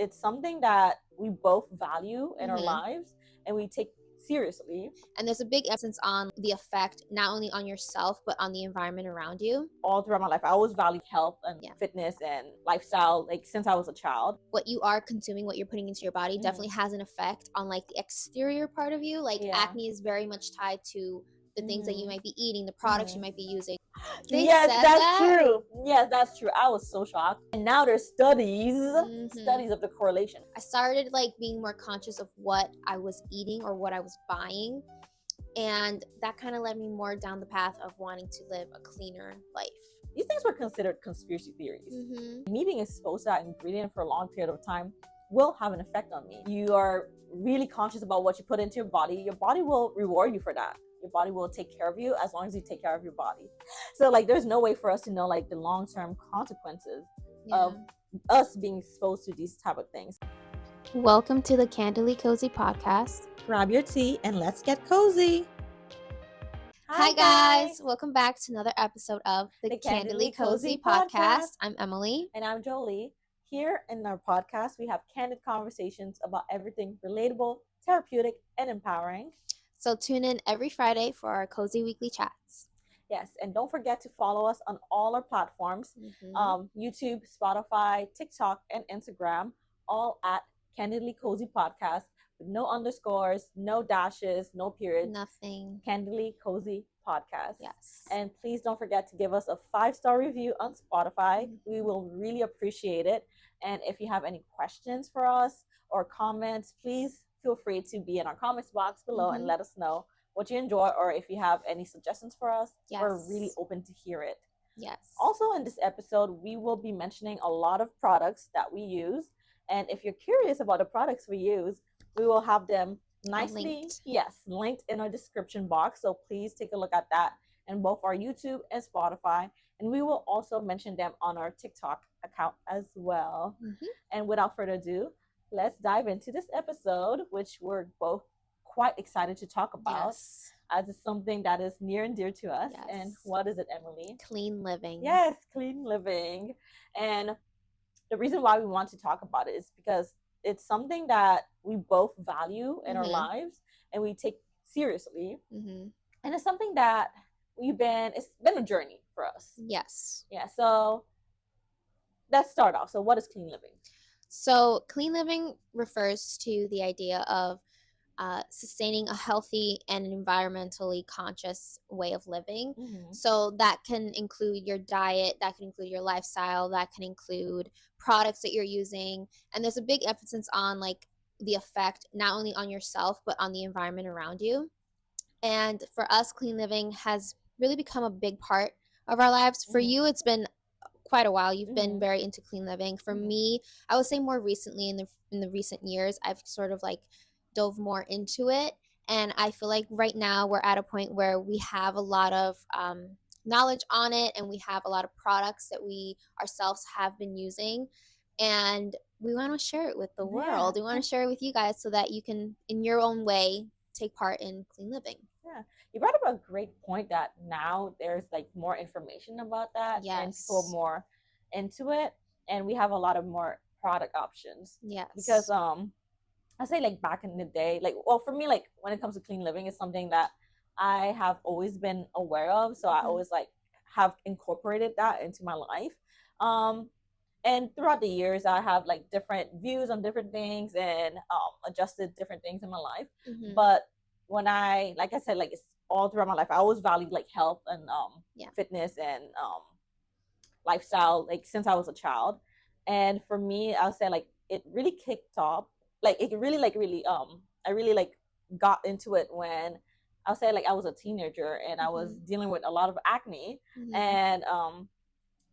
it's something that we both value in our Mhm. lives and we take seriously. And there's a big emphasis on the effect not only on yourself but on the environment around you. All throughout my life, I always valued health and Yeah. fitness and lifestyle, like since I was a child. What you are consuming, what you're putting into your body, Mhm. definitely has an effect on like the exterior part of you. Like Yeah. acne is very much tied to the things that you might be eating, the products you might be using. They Yes, said that's that. true. Yes, that's true. I was so shocked. And now there's studies Mhm. of the correlation. I started like being more conscious of what I was eating or what I was buying, and that kind of led me more down the path of wanting to live a cleaner life. These things were considered conspiracy theories. Me being exposed to that ingredient for a long period of time will have an effect on me. You are really conscious about what you put into your body will reward you for that. Your body will take care of you as long as you take care of your body. So like there's no way for us to know like the long-term consequences of us being exposed to these type of things. Welcome to the Candidly Cozy podcast. Grab your tea and let's get cozy. Hi guys, welcome back to another episode of the Candidly Cozy podcast. I'm Emily. And I'm Jolie. Here in our podcast, we have candid conversations about everything relatable, therapeutic, and empowering. So tune in every Friday for our cozy weekly chats. Yes, and don't forget to follow us on all our platforms, YouTube, Spotify, TikTok, and Instagram, all at Candidly Cozy Podcast, with no underscores, no dashes, no periods. Nothing. Candidly Cozy Podcast. Yes. And please don't forget to give us a 5-star review on Spotify. We will really appreciate it. And if you have any questions for us or comments, please feel free to be in our comments box below and let us know what you enjoy, or if you have any suggestions for us. We're really open to hear it. Yes. Also in this episode, we will be mentioning a lot of products that we use. And if you're curious about the products we use, we will have them nicely linked in our description box. So please take a look at that in both our YouTube and Spotify. And we will also mention them on our TikTok account as well. And without further ado, let's dive into this episode, which we're both quite excited to talk about, as it's something that is near and dear to us. And what is it, Emily? Clean living. Yes, clean living. And the reason why we want to talk about it is because it's something that we both value in our lives and we take seriously. And it's something that it's been a journey for us. Yes. Yeah, so let's start off. So what is clean living? So clean living refers to the idea of sustaining a healthy and environmentally conscious way of living. So that can include your diet, that can include your lifestyle, that can include products that you're using. And there's a big emphasis on like the effect not only on yourself but on the environment around you. And for us, clean living has really become a big part of our lives. For you, it's been quite a while. You've been very into clean living. For me, I would say more recently in the recent years, I've sort of like dove more into it. And I feel like right now we're at a point where we have a lot of knowledge on it, and we have a lot of products that we ourselves have been using. And we want to share it with the world. We want to share it with you guys so that you can, in your own way, take part in clean living. Yeah, you brought up a great point that now there's like more information about that and people are more into it, and we have a lot of more product options. Because I say like back in the day, like, well, for me, like when it comes to clean living, it's something that I have always been aware of. So I always like have incorporated that into my life. And throughout the years, I have like different views on different things and adjusted different things in my life. But when like I said, like it's all throughout my life, I always valued like health and fitness and lifestyle, like since I was a child. And for me, I'll say like it really kicked off, like it really I really like got into it when I'll say like I was a teenager and I was dealing with a lot of acne. And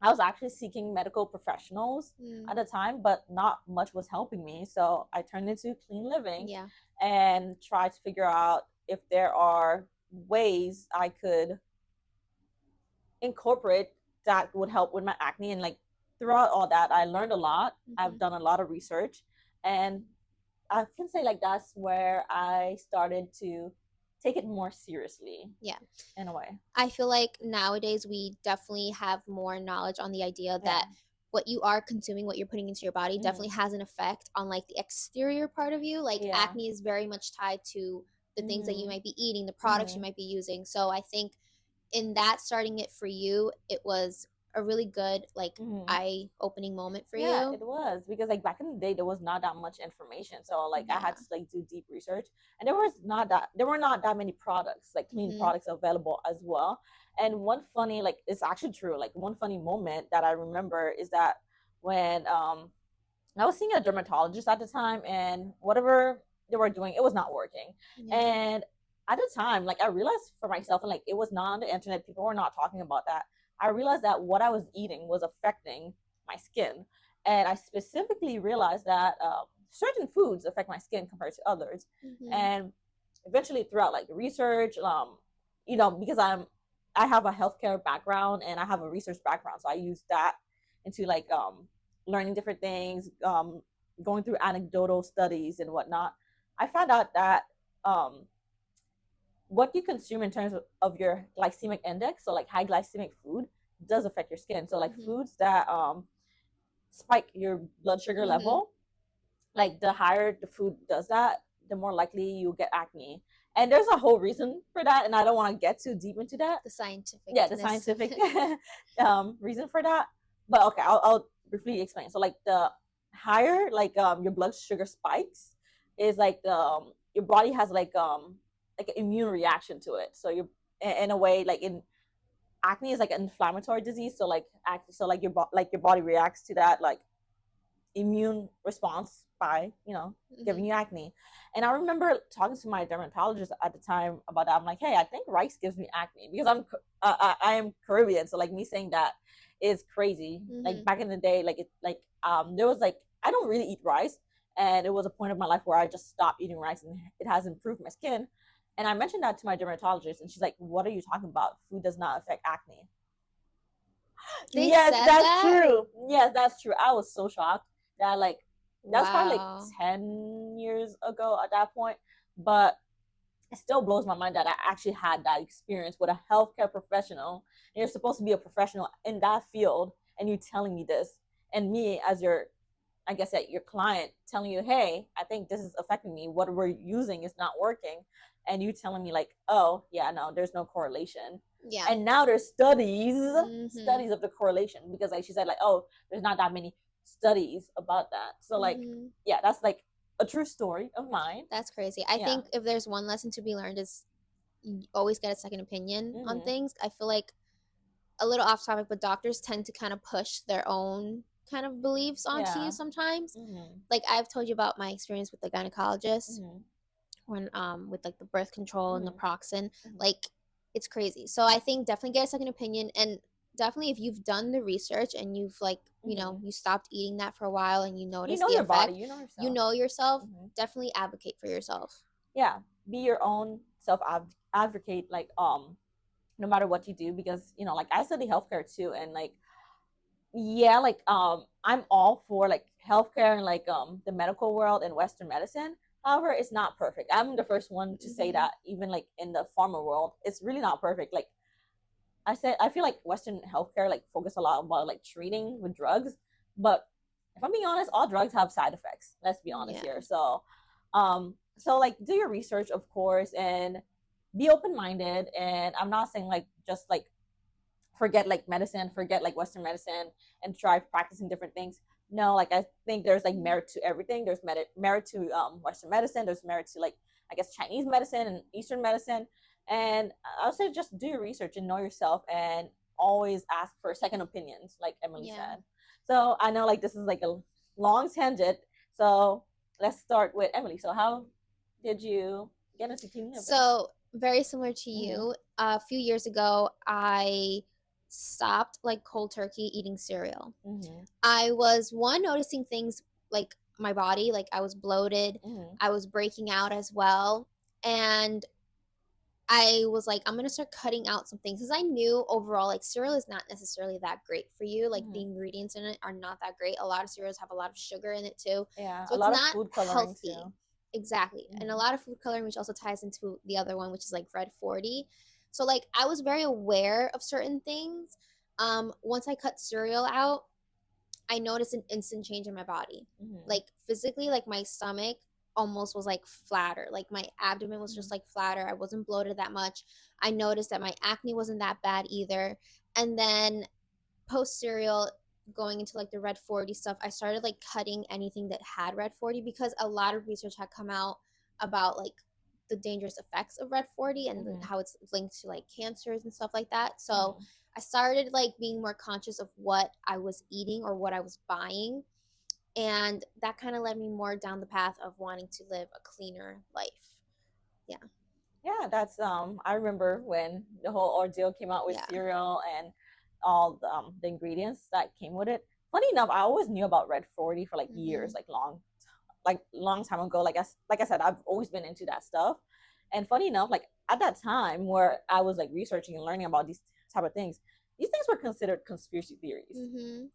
I was actually seeking medical professionals at the time, but not much was helping me. So I turned into clean living and tried to figure out if there are ways I could incorporate that would help with my acne. And like throughout all that, I learned a lot. I've done a lot of research, and I can say like that's where I started to take it more seriously. In a way. I feel like nowadays we definitely have more knowledge on the idea that what you are consuming, what you're putting into your body, definitely has an effect on like the exterior part of you. Like acne is very much tied to the things that you might be eating, the products you might be using. So I think in that, starting it for you, it was a really good like eye-opening moment for you. Yeah, it was, because like back in the day there was not that much information, so like I had to like do deep research, and there were not that many products, like clean products available as well. And one funny, like, it's actually true, like one funny moment that I remember is that when I was seeing a dermatologist at the time, and whatever they were doing, it was not working. And at the time, like, I realized for myself, and like it was not on the internet, people were not talking about that. I realized that what I was eating was affecting my skin. And I specifically realized that certain foods affect my skin compared to others. And eventually, throughout like research, because I have a healthcare background and I have a research background, so I use that into like learning different things, going through anecdotal studies and whatnot. I found out that what you consume in terms of your glycemic index, so like high glycemic food, does affect your skin. So like foods that spike your blood sugar level, like the higher the food does that, the more likely you'll get acne. And there's a whole reason for that, and I don't want to get too deep into that. The scientific. Yeah, the scientific reason for that. But okay, I'll briefly explain. So like the higher like your blood sugar spikes is like your body has like an immune reaction to it. So you're in a way, like in acne is like an inflammatory disease. So like acne, so like your body reacts to that like immune response by giving you acne. And I remember talking to my dermatologist at the time about that. I'm like, hey, I think rice gives me acne, because I am Caribbean, so like me saying that is crazy. Like back in the day, like there was like, I don't really eat rice, and it was a point of my life where I just stopped eating rice, and it has improved my skin. And I mentioned that to my dermatologist, and she's like, what are you talking about? Food does not affect acne. Yes, that's true. Yes, that's true. I was so shocked that like that was probably like 10 years ago at that point. But it still blows my mind that I actually had that experience with a healthcare professional. And you're supposed to be a professional in that field, and you telling me this, and me as your, I guess, your client telling you, hey, I think this is affecting me. What we're using is not working. And you telling me like, oh yeah, no, there's no correlation. Yeah. And now there's studies of the correlation, because like she said, like, oh, there's not that many studies about that. So like, yeah, that's like a true story of mine. That's crazy. I think if there's one lesson to be learned, is you always get a second opinion on things. I feel like, a little off topic, but doctors tend to kind of push their own kind of beliefs onto you sometimes. Like I've told you about my experience with the gynecologist when with like the birth control and the Proxen. Like it's crazy. So I think definitely get a second opinion, and definitely if you've done the research and you've like you stopped eating that for a while and you notice the your effect, body, you know yourself, definitely advocate for yourself. Yeah, be your own self advocate, like no matter what you do, because like I study healthcare too, and like yeah, like I'm all for like healthcare and like the medical world and Western medicine. However, it's not perfect. I'm the first one to say that. Even like in the pharma world, it's really not perfect. Like I feel like Western healthcare like focus a lot about like treating with drugs, but if I'm being honest, all drugs have side effects. Let's be honest here. So like do your research, of course, and be open minded. And I'm not saying like just like forget like medicine, forget like Western medicine, and try practicing different things. No, like I think there's like merit to everything. There's merit to Western medicine. There's merit to like, I guess, Chinese medicine and Eastern medicine. And I'll say just do your research and know yourself, and always ask for second opinions, like Emily said. So I know like this is like a long tangent. So let's start with Emily. So how did you get into cleaning? So very similar to you. A few years ago, I stopped like cold turkey eating cereal. I was noticing things like my body, like I was bloated, I was breaking out as well, and I was like, I'm gonna start cutting out some things, because I knew overall like cereal is not necessarily that great for you. Like the ingredients in it are not that great. A lot of cereals have a lot of sugar in it too. Yeah, so it's not food coloring healthy. Too. Exactly. And a lot of food coloring, which also ties into the other one, which is like red 40. So like I was very aware of certain things. Once I cut cereal out, I noticed an instant change in my body. Like physically, like my stomach almost was like flatter. Like my abdomen was just like flatter. I wasn't bloated that much. I noticed that my acne wasn't that bad either. And then post cereal, going into like the red 40 stuff, I started like cutting anything that had red 40 because a lot of research had come out about like the dangerous effects of red 40 and how it's linked to like cancers and stuff like that. So I started like being more conscious of what I was eating or what I was buying, and that kind of led me more down the path of wanting to live a cleaner life. Yeah, that's I remember when the whole ordeal came out with cereal and all the ingredients that came with it. Funny enough, I always knew about red 40 for like years, like long time ago. Like I said, I've always been into that stuff. And funny enough, like at that time where I was like researching and learning about these type of things, these things were considered conspiracy theories.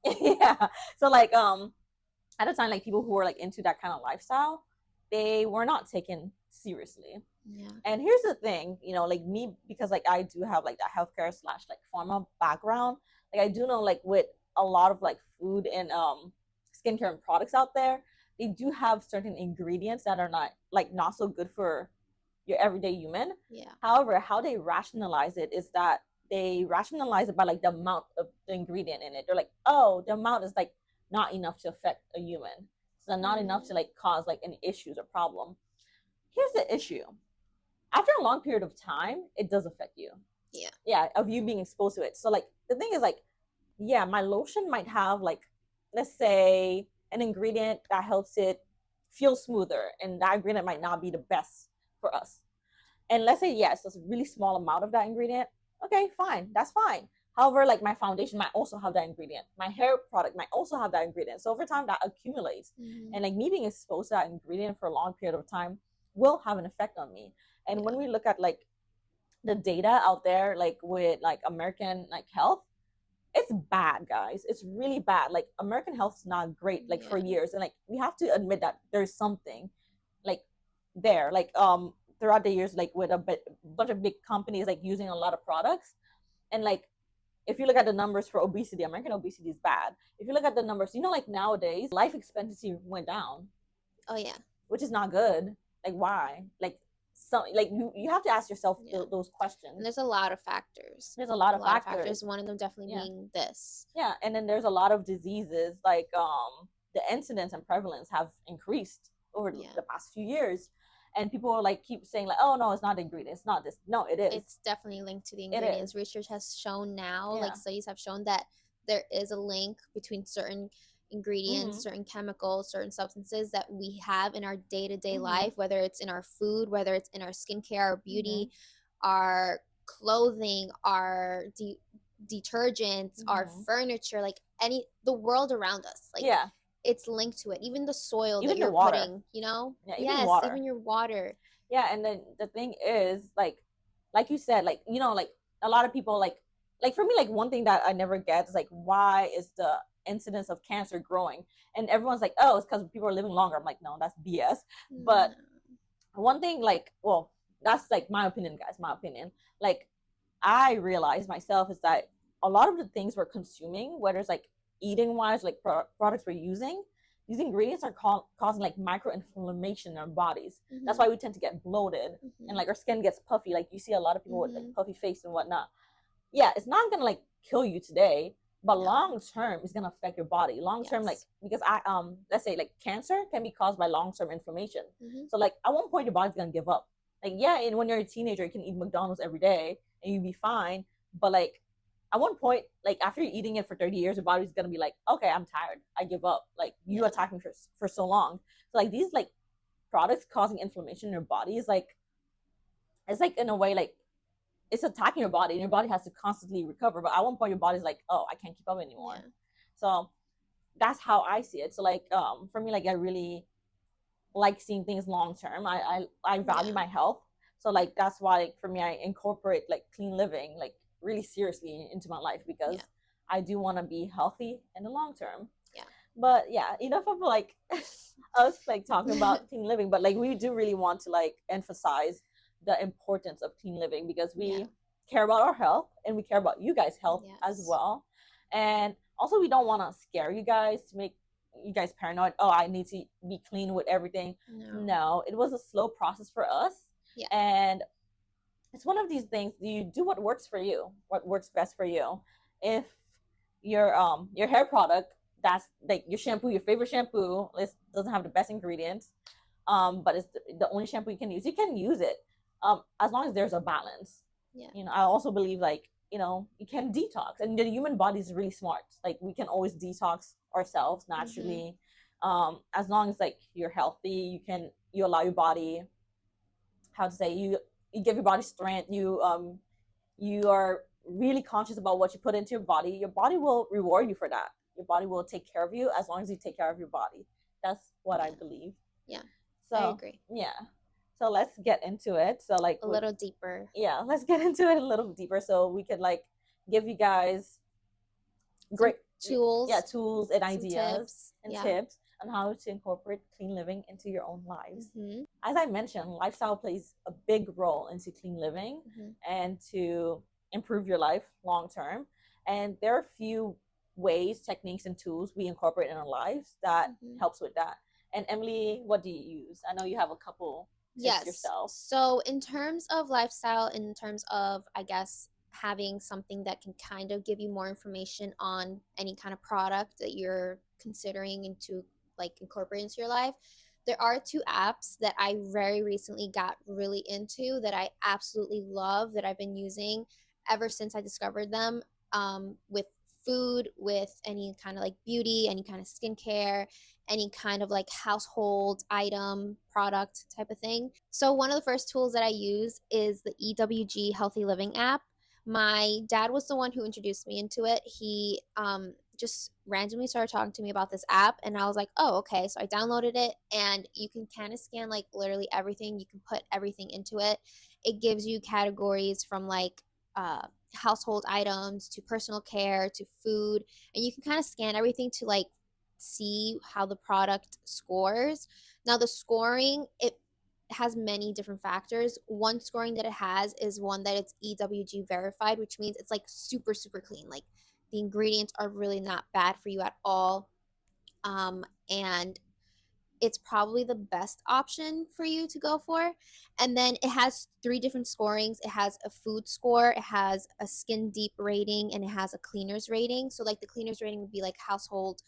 Yeah. So like at the time, like people who were like into that kind of lifestyle, they were not taken seriously. Yeah. And here's the thing, you know, like me, because like I do have like that healthcare / like pharma background, like I do know like with a lot of like food and skincare and products out there, they do have certain ingredients that are not so good for your everyday human. Yeah. However, how they rationalize it is that they rationalize it by like the amount of the ingredient in it. They're like, oh, the amount is like not enough to affect a human. So not enough to like cause like any issues or problem. Here's the issue. After a long period of time, it does affect you. Yeah, of you being exposed to it. So like the thing is like, yeah, my lotion might have like, let's say an ingredient that helps it feel smoother, and that ingredient might not be the best for us. And let's say yes, there's a really small amount of that ingredient. Okay, fine, that's fine. However, like my foundation might also have that ingredient. My hair product might also have that ingredient. So over time that accumulates. And like me being exposed to that ingredient for a long period of time will have an effect on me. And when we look at like the data out there, like with like American like health, it's bad, guys. It's really bad. Like American health's not great like for years. And like we have to admit that there's something like there. Like throughout the years, like with a bunch of big companies like using a lot of products. And like if you look at the numbers for obesity, American obesity is bad. If you look at the numbers, you know, like nowadays life expectancy went down. Oh yeah. Which is not good. Like why? Like so like you have to ask yourself those questions. And there's a lot of factors. There's a lot of factors. One of them definitely being this. Yeah, and then there's a lot of diseases like the incidence and prevalence have increased over the past few years. And people are like keep saying like, oh no, it's not the ingredient, it's not this. No, it is. It's definitely linked to the ingredients. Research has shown now, like studies have shown that there is a link between certain ingredients, certain chemicals, certain substances that we have in our day-to-day life, whether it's in our food, whether it's in our skincare, our beauty, our clothing, our detergents, our furniture, like the world around us. Like it's linked to it. Even the soil that you're putting, you know? Even your water. Yeah, and then the thing is, like you said, like, you know, like a lot of people like for me, like one thing that I never get is like, why is the incidence of cancer growing? And everyone's like, oh, it's because people are living longer. I'm like, no, that's BS. But one thing, like, well, that's like my opinion, guys, my opinion. Like, I realized myself is that a lot of the things we're consuming, whether it's like eating wise, like products we're using, these ingredients are causing like microinflammation in our bodies. That's why we tend to get bloated and like our skin gets puffy. Like you see a lot of people with like puffy face and whatnot. Yeah, it's not gonna like kill you today, but long term it's gonna affect your body. Long term, like because let's say like cancer can be caused by long term inflammation. So like at one point your body's gonna give up. Like and when you're a teenager, you can eat McDonald's every day and you'll be fine. But like at one point, like after you're eating it for 30 years, your body's gonna be like, okay, I'm tired, I give up. Like you attacked me for so long. So like these like products causing inflammation in your body is like, it's like in a way like it's attacking your body and your body has to constantly recover. But at one point your body's like, oh, I can't keep up anymore. So that's how I see it. So like for me, like I really like seeing things long term. I value my health. So like that's why like, for me I incorporate like clean living like really seriously into my life because I do want to be healthy in the long term. But yeah, enough of like us like talking about clean living, but like we do really want to like emphasize the importance of clean living because we care about our health and we care about you guys' health as well. And Also, we don't want to scare you guys to make you guys paranoid. Oh, I need to be clean with everything. No, it was a slow process for us. Yeah. And it's one of these things, you do what works for you, what works best for you. If your hair product, that's like your shampoo, your favorite shampoo, doesn't have the best ingredients, but it's the only shampoo you can use it, as long as there's a balance. Yeah. I also believe, like, you can detox, and the human body is really smart. Like, we can always detox ourselves naturally. As long as, like, you're healthy, you allow your body, how to say, you give your body strength, you are really conscious about what you put into your body will reward you for that. Your body will take care of you as long as you take care of your body. That's what I believe. Yeah. So I agree. Yeah. So let's get into it. So, like, a little deeper. Yeah, let's get into it a little deeper so we could, like, give you guys great tools. Yeah, tools and ideas and tips on how to incorporate clean living into your own lives. As I mentioned, lifestyle plays a big role into clean living and to improve your life long term. And there are a few ways, techniques, and tools we incorporate in our lives that helps with that. And Emily, what do you use? I know you have a couple tips yourself. So in terms of lifestyle, in terms of, I guess, having something that can kind of give you more information on any kind of product that you're considering into, like, incorporate into your life, there are 2 apps that I very recently got really into that I absolutely love, that I've been using ever since I discovered them, with food, with any kind of like beauty, any kind of skincare, any kind of like household item, product type of thing. So one of the first tools that I use is the EWG Healthy Living app. My dad was the one who introduced me into it. He just randomly started talking to me about this app, and I was like, oh, okay. So I downloaded it, and you can kind of scan like literally everything. You can put everything into it. It gives you categories from like household items to personal care to food, and you can kind of scan everything to like see how the product scores. Now the scoring, it has many different factors. One scoring that it has is one that it's EWG verified, which means it's like super, super clean. Like, the ingredients are really not bad for you at all. And it's probably the best option for you to go for. And then it has 3 different scorings. It has a food score, it has a skin deep rating, and it has a cleaners rating. So like the cleaners rating would be like household,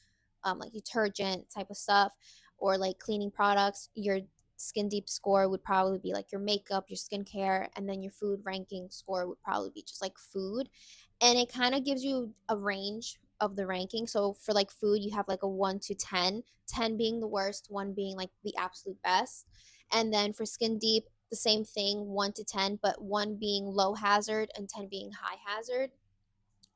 like detergent type of stuff, or like cleaning products. Your skin deep score would probably be like your makeup, your skincare, and then your food ranking score would probably be just like food. And it kind of gives you a range of the ranking. So for like food, you have like a 1 to 10, 10 being the worst, 1 being like the absolute best. And then for skin deep, the same thing, 1 to 10, but 1 being low hazard and 10 being high hazard.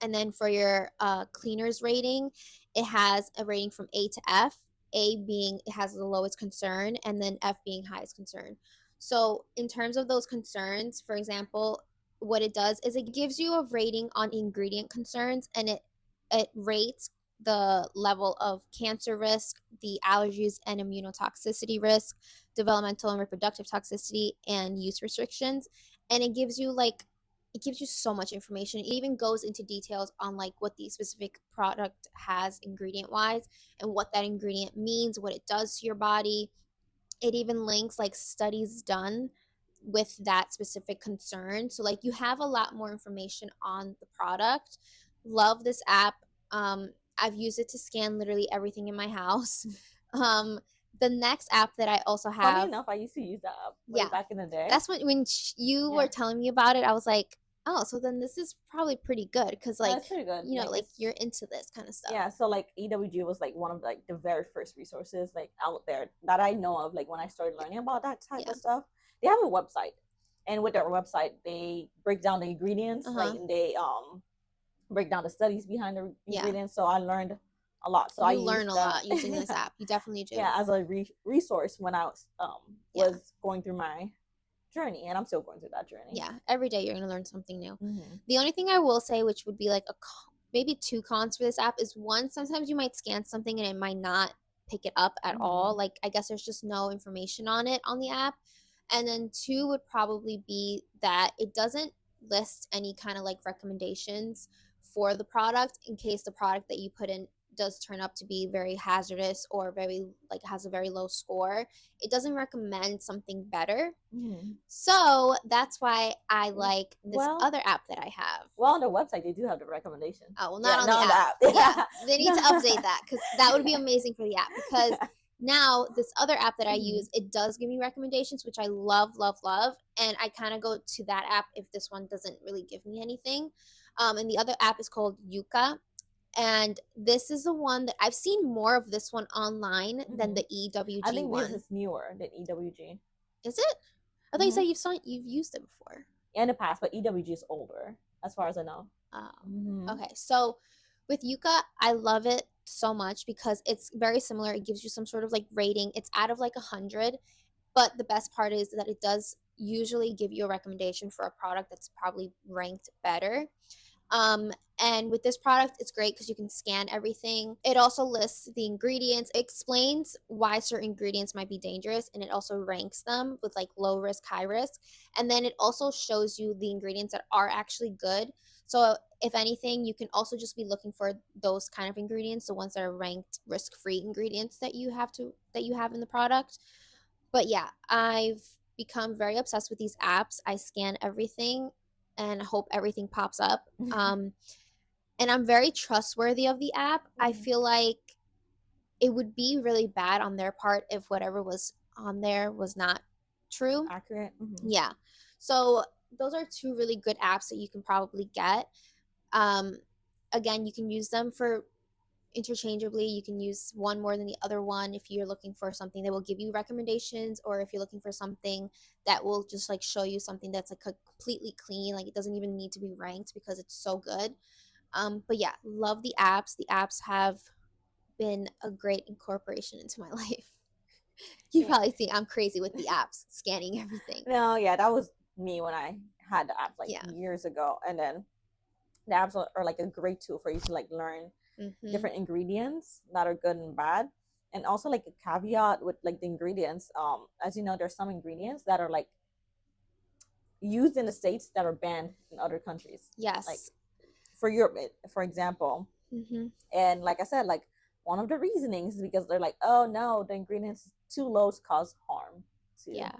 And then for your cleaners rating, it has a rating from A to F, A being it has the lowest concern, and then F being highest concern. So in terms of those concerns, for example, what it does is it gives you a rating on ingredient concerns, and it rates the level of cancer risk, the allergies and immunotoxicity risk, developmental and reproductive toxicity, and use restrictions. And it gives you so much information. It even goes into details on like what the specific product has ingredient wise and what that ingredient means, what it does to your body. It even links like studies done with that specific concern. So like you have a lot more information on the product. Love this app. I've used it to scan literally everything in my house. The next app that I also have. Funny enough, I used to use that app way back in the day. That's when you were telling me about it. I was like, oh, so then this is probably pretty good because like, pretty good. You know, like you're into this kind of stuff. Yeah, so like EWG was like one of like the very first resources like out there that I know of. Like when I started learning about that type of stuff, they have a website, and with their website, they break down the ingredients, like, and they break down the studies behind the ingredients. So I learned a lot. So you learn a lot using this app. You definitely do. Yeah, as a resource when I was going through my journey, and I'm still going through that journey. Yeah, every day you're going to learn something new. The only thing I will say, which would be like maybe 2 cons for this app, is 1, sometimes you might scan something and it might not pick it up at all. Like, I guess there's just no information on it on the app. And then 2 would probably be that it doesn't list any kind of like recommendations for the product in case the product that you put in does turn up to be very hazardous or very like has a very low score. It doesn't recommend something better. So that's why I like this other app that I have. Well, on their website they do have the recommendation. Oh, well, not on the app. Yeah, they need to update that because that would be amazing for the app. Because now this other app that I use, it does give me recommendations, which I love, and I kind of go to that app if this one doesn't really give me anything. And the other app is called Yuka. And this is the one that I've seen more of this one online than the EWG one. I think this is newer than EWG. Is it? I thought you said you've used it before. In the past, but EWG is older, as far as I know. Oh, okay. So with Yuka, I love it so much because it's very similar. It gives you some sort of like rating. It's out of like 100, but the best part is that it does usually give you a recommendation for a product that's probably ranked better. And with this product, it's great because you can scan everything. It also lists the ingredients, it explains why certain ingredients might be dangerous, and it also ranks them with like low risk, high risk. And then it also shows you the ingredients that are actually good. So if anything, you can also just be looking for those kind of ingredients, the ones that are ranked risk-free ingredients that you have in the product. But yeah, I've become very obsessed with these apps. I scan everything and hope everything pops up. And I'm very trustworthy of the app. I feel like it would be really bad on their part if whatever was on there was not true. Accurate. Yeah. So those are two really good apps that you can probably get. Again, you can use them for interchangeably. You can use one more than the other one if you're looking for something that will give you recommendations, or if you're looking for something that will just like show you something that's like completely clean, like it doesn't even need to be ranked because it's so good. But yeah, love the apps. The apps have been a great incorporation into my life. You probably think I'm crazy with the apps, scanning everything. No, yeah, that was me when I had the apps like years ago. And then the apps are like a great tool for you to like learn different ingredients that are good and bad. And also like a caveat with like the ingredients. As you know, there's some ingredients that are like used in the States that are banned in other countries. Yes. Like for Europe, for example. And like I said, like one of the reasonings is because they're like, oh no, the ingredients too low to cause harm to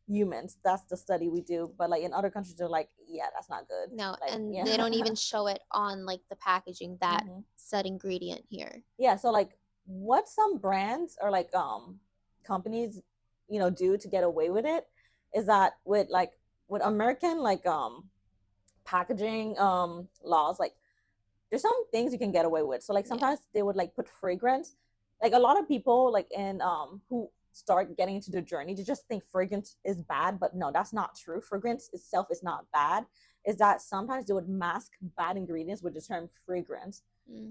humans. That's the study we do. But like in other countries, they're like, yeah, that's not good. No, like, and they don't even show it on like the packaging, that said ingredient here. Yeah, so like what some brands or like companies, you know, do to get away with it is that with American like packaging laws, like there's some things you can get away with. So like sometimes they would like put fragrance. Like a lot of people like in who start getting into the journey to just think fragrance is bad, but no, that's not true. Fragrance itself is not bad. Is that sometimes they would mask bad ingredients with the term fragrance,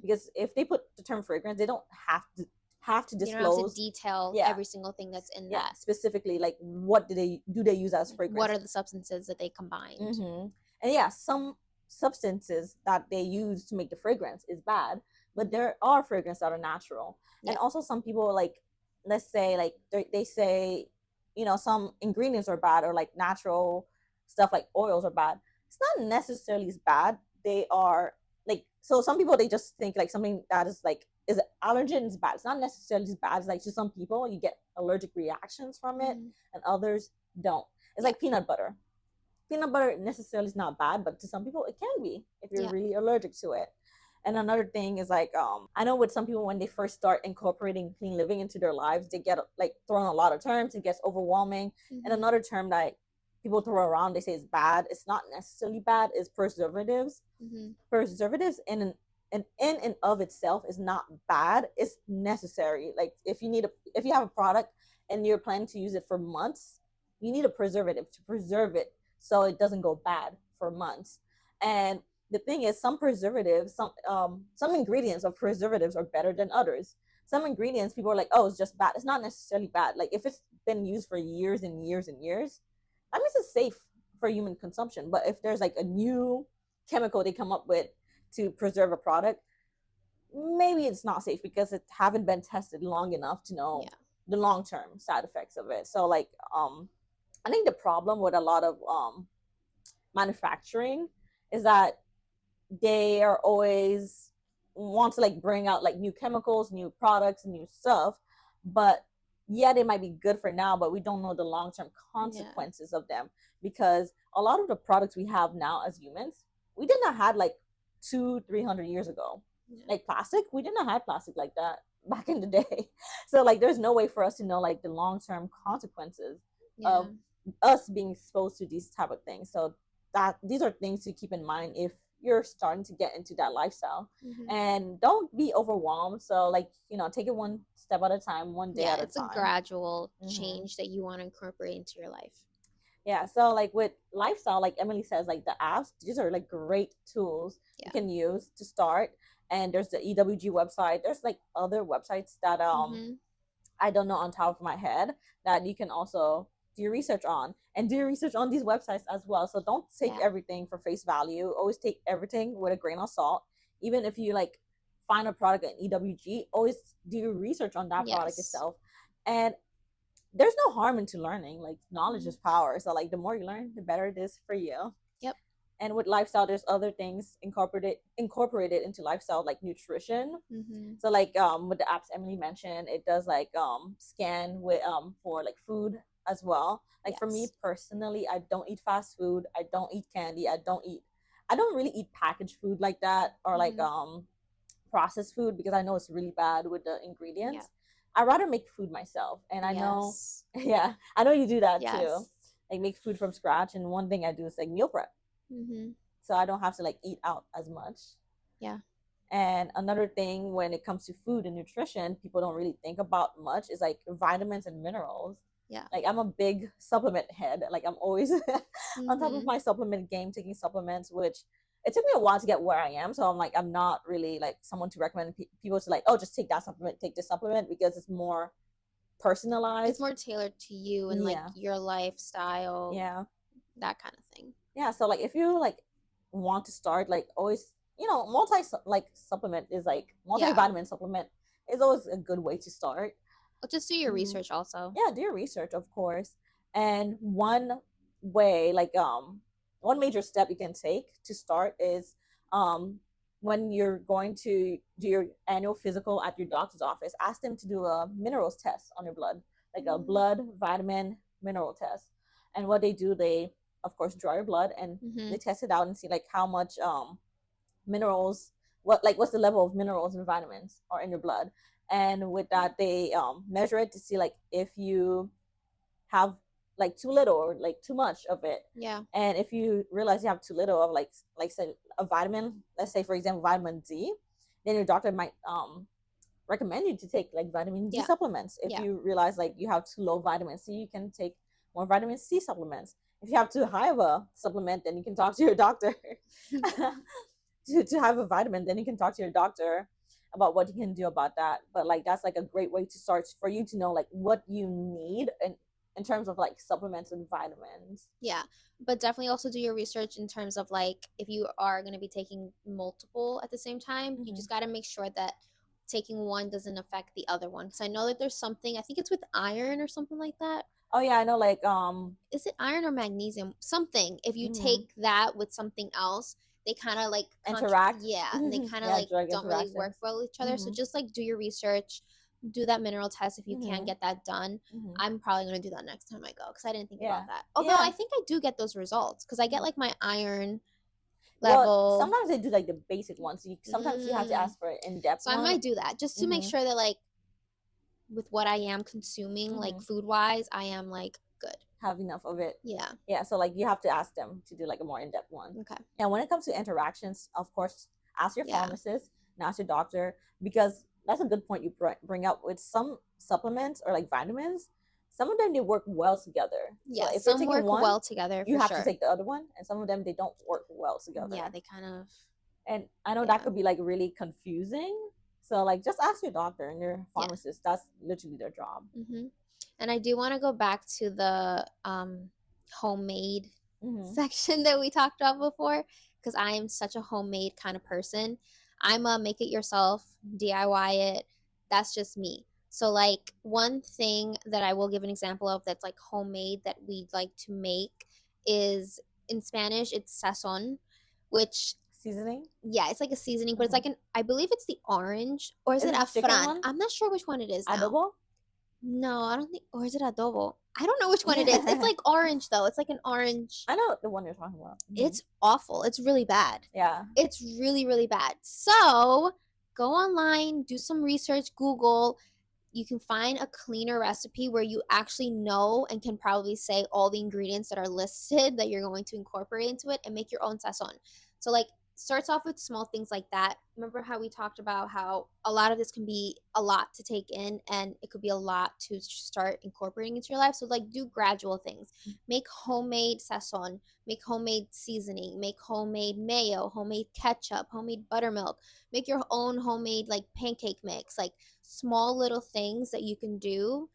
because if they put the term fragrance, they don't have to disclose. You don't have to detail every single thing that's in that. Specifically, like what do they use as fragrance? What are the substances that they combined? And yeah, some substances that they use to make the fragrance is bad, but there are fragrances that are natural. And also some people, like let's say like they say, you know, some ingredients are bad, or like natural stuff like oils are bad. It's not necessarily as bad. They are like, so some people, they just think like something that is like is an allergen is bad. It's not necessarily as bad. It's like to some people you get allergic reactions from it and others don't. It's like peanut butter. Peanut butter necessarily is not bad, but to some people it can be if you're really allergic to it. And another thing is like I know with some people, when they first start incorporating clean living into their lives, they get like thrown a lot of terms. It gets overwhelming. And another term that people throw around, they say is bad, it's not necessarily bad, is preservatives. Preservatives in and of itself is not bad. It's necessary. Like if you have a product and you're planning to use it for months, you need a preservative to preserve it so it doesn't go bad for months. And the thing is, some preservatives, some ingredients of preservatives are better than others. Some ingredients people are like, oh, it's just bad. It's not necessarily bad. Like if it's been used for years and years and years, that means it's safe for human consumption. But if there's like a new chemical they come up with to preserve a product, maybe it's not safe because it haven't been tested long enough to know the long-term side effects of it. So like I think the problem with a lot of manufacturing is that they are always want to like bring out like new chemicals, new products, new stuff, but yeah, they might be good for now, but we don't know the long-term consequences of them, because a lot of the products we have now as humans, we did not have like 200-300 years ago. Like plastic, we did not have plastic like that back in the day. So like there's no way for us to know like the long-term consequences of us being exposed to these type of things. So that these are things to keep in mind if you're starting to get into that lifestyle. And don't be overwhelmed. So like, you know, take it one step at a time, one day at a time. It's a gradual change that you want to incorporate into your life. Yeah, so like with lifestyle, like Emily says, like the apps, these are like great tools you can use to start. And there's the EWG website. There's like other websites that I don't know on top of my head that you can also do your research on, and do your research on these websites as well. So don't take everything for face value. Always take everything with a grain of salt. Even if you like find a product at EWG, always do your research on that product itself. And there's no harm into learning. Like knowledge is power. So like the more you learn, the better it is for you. Yep. And with lifestyle, there's other things incorporated into lifestyle, like nutrition. So like with the apps Emily mentioned, it does like scan with for like food as well. Like for me personally, I don't eat fast food. I don't eat candy. I don't really eat packaged food like that, or like processed food, because I know it's really bad with the ingredients. I'd rather make food myself. And I know, I know you do that too. Like make food from scratch. And one thing I do is like meal prep. So I don't have to like eat out as much. And another thing when it comes to food and nutrition, people don't really think about much is like vitamins and minerals. Like I'm a big supplement head. Like I'm always on top of my supplement game, taking supplements, which it took me a while to get where I am. So I'm like, I'm not really like someone to recommend people to like, oh, just take that supplement, take this supplement, because it's more personalized. It's more tailored to you and like your lifestyle. That kind of thing. So like if you like want to start, like always, you know, supplement is like multivitamin supplement is always a good way to start. Well, just do your research also. Do your research, of course. And one way, like one major step you can take to start is when you're going to do your annual physical at your doctor's office, ask them to do a minerals test on your blood, like a blood vitamin mineral test. And what they do, they of course draw your blood and they test it out and see like how much minerals, what's the level of minerals and vitamins are in your blood. And with that, they measure it to see like if you have like too little or like too much of it. And if you realize you have too little of like say a vitamin, let's say for example vitamin D, then your doctor might recommend you to take like vitamin D supplements. If you realize like you have too low vitamin C, you can take more vitamin C supplements. If you have too high of a supplement, then you can talk to your doctor. to have a vitamin, then you can talk to your doctor about what you can do about that. But like that's like a great way to start for you to know like what you need and in terms of like supplements and vitamins. But definitely also do your research in terms of like if you are going to be taking multiple at the same time, you just got to make sure that taking one doesn't affect the other one, because I know that there's something, I think it's with iron or something like that. Oh yeah, I know, like is it iron or magnesium, something, if you take that with something else, they kind of like interact. And they kind of like don't really work well with each other. So just like do your research, do that mineral test if you can get that done. I'm probably going to do that next time I go, because I didn't think about that. Although I think I do get those results, because I get like my iron level. Well, sometimes they do like the basic ones. Sometimes you have to ask for an in-depth one. I might do that just to make sure that like with what I am consuming, like food wise, I am like good, have enough of it. So like you have to ask them to do like a more in-depth one. And when it comes to interactions, of course, ask your pharmacist and ask your doctor, because that's a good point you bring up. With some supplements or like vitamins, some of them they work well together. So if some work well together, you have to take the other one, and some of them they don't work well together. They kind of. And I know that could be like really confusing. So like just ask your doctor and your pharmacist. That's literally their job. And I do want to go back to the homemade section that we talked about before, because I am such a homemade kind of person. I'm a make it yourself, DIY it. That's just me. So like one thing that I will give an example of that's like homemade that we like to make is, in Spanish it's sazon, which seasoning. Yeah, it's like a seasoning, but it's like I believe it's the orange, or is it afran? I'm not sure which one it is now. Adobo? No, I don't think. Or is it adobo? I don't know which one it is. It's like orange though. It's like an orange. I know the one you're talking about. It's awful. It's really bad. Yeah. It's really, really bad. So go online, do some research, Google. You can find a cleaner recipe where you actually know and can probably say all the ingredients that are listed that you're going to incorporate into it, and make your own sazon. So like, starts off with small things like that. Remember how we talked about how a lot of this can be a lot to take in, and it could be a lot to start incorporating into your life. So like, do gradual things. Make homemade sazon, make homemade seasoning, make homemade mayo, homemade ketchup, homemade buttermilk. Make your own homemade like pancake mix. Like, small little things that you can do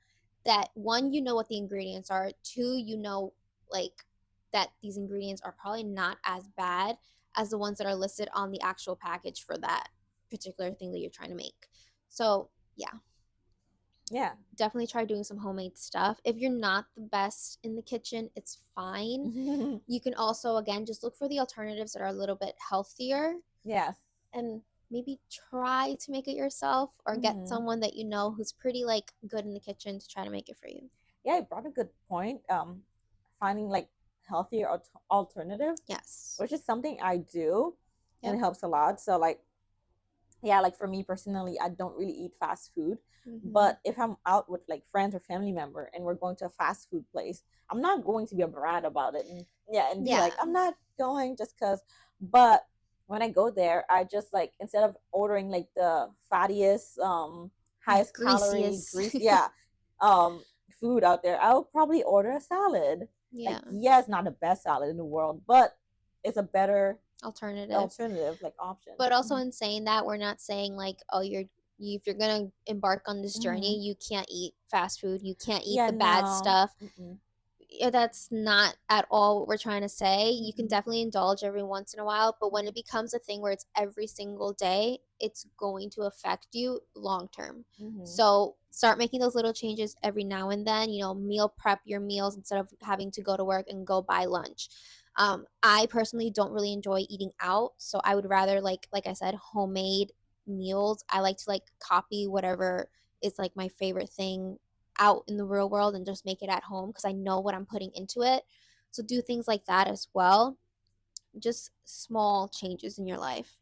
that, one, you know what the ingredients are, two, you know, like, that these ingredients are probably not as bad as the ones that are listed on the actual package for that particular thing that you're trying to make. So yeah, definitely try doing some homemade stuff. If you're not the best in the kitchen, it's fine. You can also, again, just look for the alternatives that are a little bit healthier. Yes. And maybe try to make it yourself, or get someone that you know who's pretty like good in the kitchen to try to make it for you. Yeah, you brought a good point. Finding like healthier alternative. Yes. Which is something I do, and it helps a lot. So like, yeah, like for me personally, I don't really eat fast food. But if I'm out with like friends or family member and we're going to a fast food place, I'm not going to be a brat about it and be like, I'm not going just because. But when I go there, I just like, instead of ordering like the fattiest, highest calorie, food out there, I'll probably order a salad. Like, it's not the best salad in the world, but it's a better alternative like option. But also in saying that, we're not saying like, oh, if you're gonna embark on this journey, you can't eat fast food, you can't eat the bad stuff. That's not at all what we're trying to say. You can definitely indulge every once in a while, but when it becomes a thing where it's every single day, it's going to affect you long term. So start making those little changes every now and then. Meal prep your meals instead of having to go to work and go buy lunch. I personally don't really enjoy eating out, so I would rather, like I said, homemade meals. I like to like copy whatever is like my favorite thing out in the real world and just make it at home, because I know what I'm putting into it. So do things like that as well. Just small changes in your life.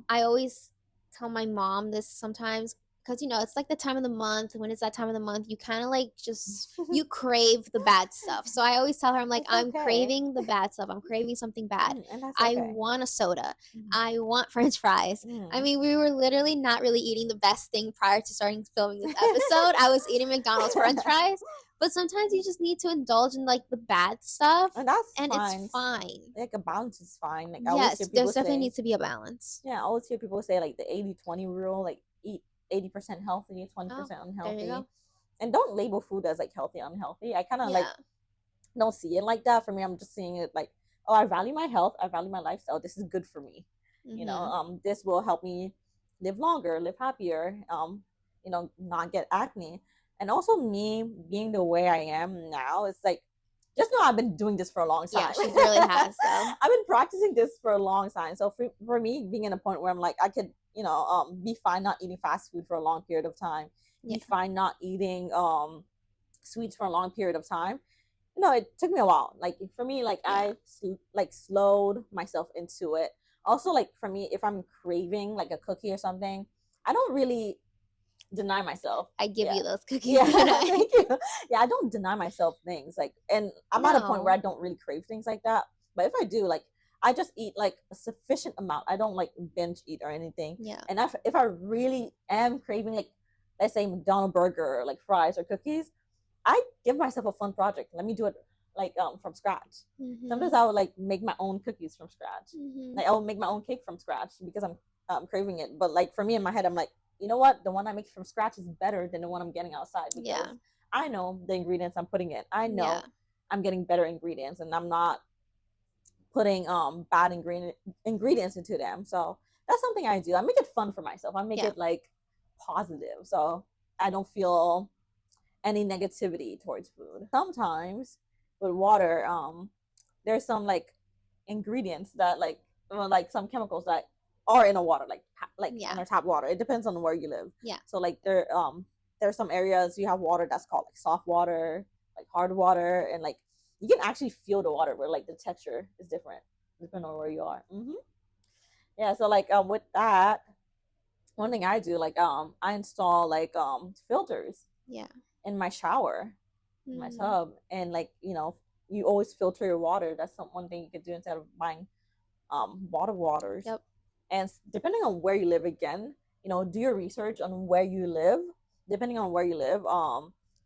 I always tell my mom this sometimes, because it's like the time of the month. When it's that time of the month, you kind of like just you crave the bad stuff. So I always tell her, I'm like, I'm craving the bad stuff. I'm craving something bad. I want a soda. I want French fries. I mean, we were literally not really eating the best thing prior to starting filming this episode. I was eating McDonald's French fries. But sometimes you just need to indulge in like the bad stuff, and that's fine. It's fine. Like a balance is fine. Like, yes, there definitely needs to be a balance. Yeah, I always hear people say like the 80-20 rule, like eat 80% healthy, 20% unhealthy. There you go. And don't label food as like healthy, unhealthy. I kind of like don't see it like that. For me, I'm just seeing it like, oh, I value my health, I value my lifestyle. This is good for me. This will help me live longer, live happier. Not get acne. And also me being the way I am now, it's like, just know I've been doing this for a long time. Yeah, she really has. So I've been practicing this for a long time. So for me, being in a point where I'm like, I could, be fine not eating fast food for a long period of time. Be fine not eating sweets for a long period of time. It took me a while. Like for me, like I slowed myself into it. Also, like for me, if I'm craving like a cookie or something, I don't really deny myself. I give you those cookies. Yeah, thank you. Yeah, I don't deny myself things. Like, and I'm at a point where I don't really crave things like that. But if I do, like, I just eat like a sufficient amount. I don't like binge eat or anything. Yeah. And if I really am craving, like, let's say McDonald's burger or like fries or cookies, I give myself a fun project. Let me do it like from scratch. Sometimes I would like make my own cookies from scratch. Like I will make my own cake from scratch because I'm craving it. But like for me in my head, I'm like, you know what? The one I make from scratch is better than the one I'm getting outside, because I know the ingredients I'm putting in. I know I'm getting better ingredients, and I'm not putting bad ingredients into them. So that's something I do. I make it fun for myself. I make it like positive, so I don't feel any negativity towards food. Sometimes with water, there's some like ingredients that like like some chemicals that are in a water, like in our tap water. It depends on where you live. Yeah. So like there's some areas you have water that's called like soft water, like hard water, and like you can actually feel the water where like the texture is different depending on where you are. Yeah. So like with that, one thing I do, like I install like filters. Yeah. In my shower, in my tub, and like you always filter your water. That's one thing you could do instead of buying bottled waters. Yep. And depending on where you live, again, do your research on where you live. Depending on where you live,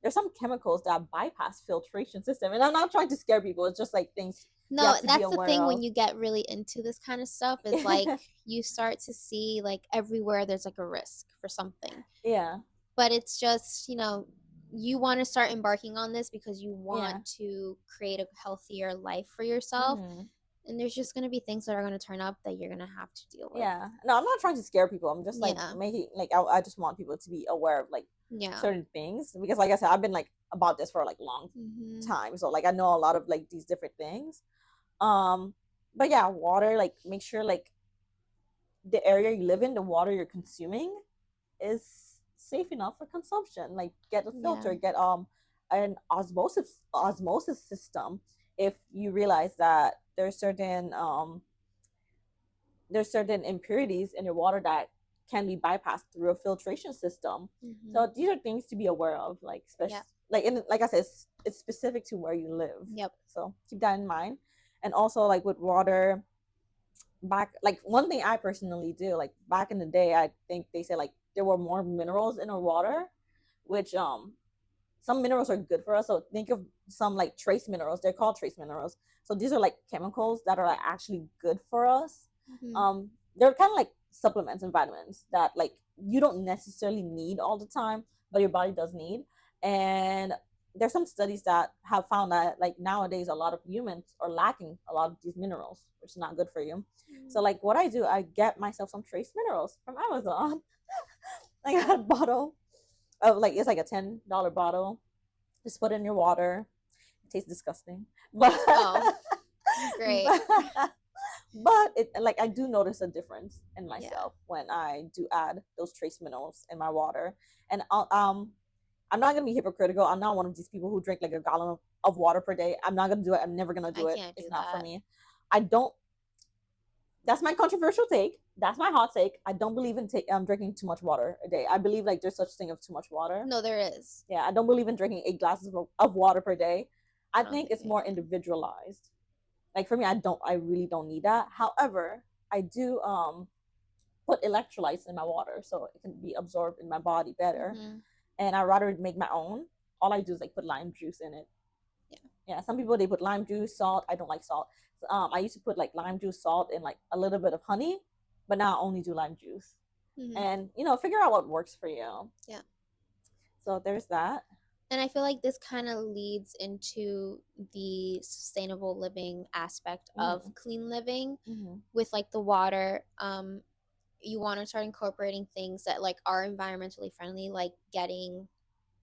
there's some chemicals that bypass filtration system. And I'm not trying to scare people. It's just like things. No, that's the thing when you get really into this kind of stuff. Is like you start to see like everywhere there's like a risk for something. Yeah. But it's just, you want to start embarking on this because you want to create a healthier life for yourself. And there's just going to be things that are going to turn up that you're going to have to deal with. Yeah. No, I'm not trying to scare people. I'm just like making like I just want people to be aware of like certain things, because like I said, I've been like about this for like long time. So like I know a lot of like these different things. But yeah, water, like make sure like the area you live in, the water you're consuming is safe enough for consumption. Like get a filter, get an osmosis system. If you realize that there's certain impurities in your water that can be bypassed through a filtration system. So these are things to be aware of, like especially like I said, it's specific to where you live. Yep. So keep that in mind. And also like with water, like one thing I personally do, like back in the day, I think they said like there were more minerals in our water, which some minerals are good for us. So think of some like trace minerals. They're called trace minerals. So these are like chemicals that are like actually good for us. They're kind of like supplements and vitamins that like you don't necessarily need all the time, but your body does need. And there's some studies that have found that like nowadays a lot of humans are lacking a lot of these minerals, which is not good for you. So like what I do, I get myself some trace minerals from Amazon. I got a bottle of like, it's like a $10 bottle. Just put it in your water. It tastes disgusting, but great. But it, like I do notice a difference in myself when I do add those trace minerals in my water. And I'm not gonna be hypocritical. I'm not one of these people who drink like a gallon of water per day. I'm not gonna do it. I'm never gonna do it. It's not for me. I don't. That's my controversial take. That's my hot take. I don't believe in drinking too much water a day. I believe like there's such thing of too much water. No, there is. Yeah, I don't believe in drinking 8 glasses of water per day. I think it's more individualized. Like for me, I really don't need that. However, I do put electrolytes in my water so it can be absorbed in my body better. And I rather make my own. All I do is like put lime juice in it. Yeah. Some people they put lime juice, salt. I don't like salt. I used to put like lime juice, salt, and like a little bit of honey, but now I only do lime juice. And figure out what works for you. Yeah. So there's that. And I feel like this kind of leads into the sustainable living aspect of clean living with like the water. You want to start incorporating things that like are environmentally friendly, like getting,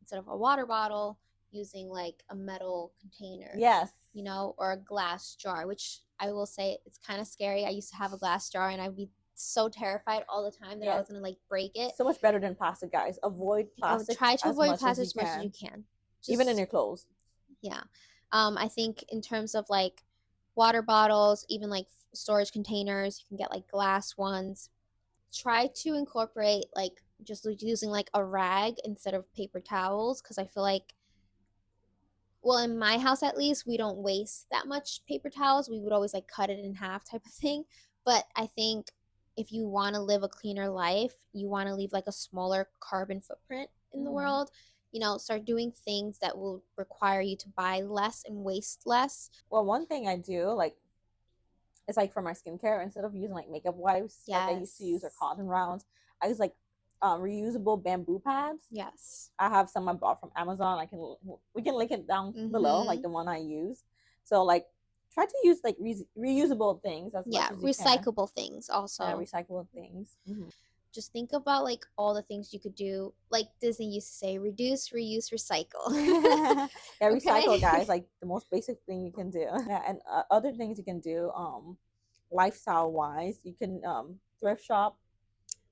instead of a water bottle, using like a metal container. Yes. Or a glass jar, which I will say it's kind of scary. I used to have a glass jar and I'd be so terrified all the time that I was gonna like break it. So much better than plastic, guys. Avoid plastic. Try to avoid plastic as much as you can. Even in your clothes. Yeah. I think in terms of like water bottles, even like storage containers, you can get like glass ones. Try to incorporate like just using like a rag instead of paper towels, because I feel like, well, in my house at least, we don't waste that much paper towels. We would always like cut it in half type of thing. But I think if you want to live a cleaner life, you want to leave like a smaller carbon footprint in the world. Start doing things that will require you to buy less and waste less. Well, one thing I do, like, it's like for my skincare, instead of using like makeup wipes like I used to use, or cotton rounds, I use like reusable bamboo pads. Yes. I have some I bought from Amazon. We can link it down below, like the one I use. So like try to use like reusable things as much as you recyclable things also. Yeah, recyclable things. Just think about like all the things you could do. Like Disney used to say, reduce, reuse, recycle. Yeah, recycle, guys. Like the most basic thing you can do. Yeah, and other things you can do. lifestyle wise, you can thrift shop.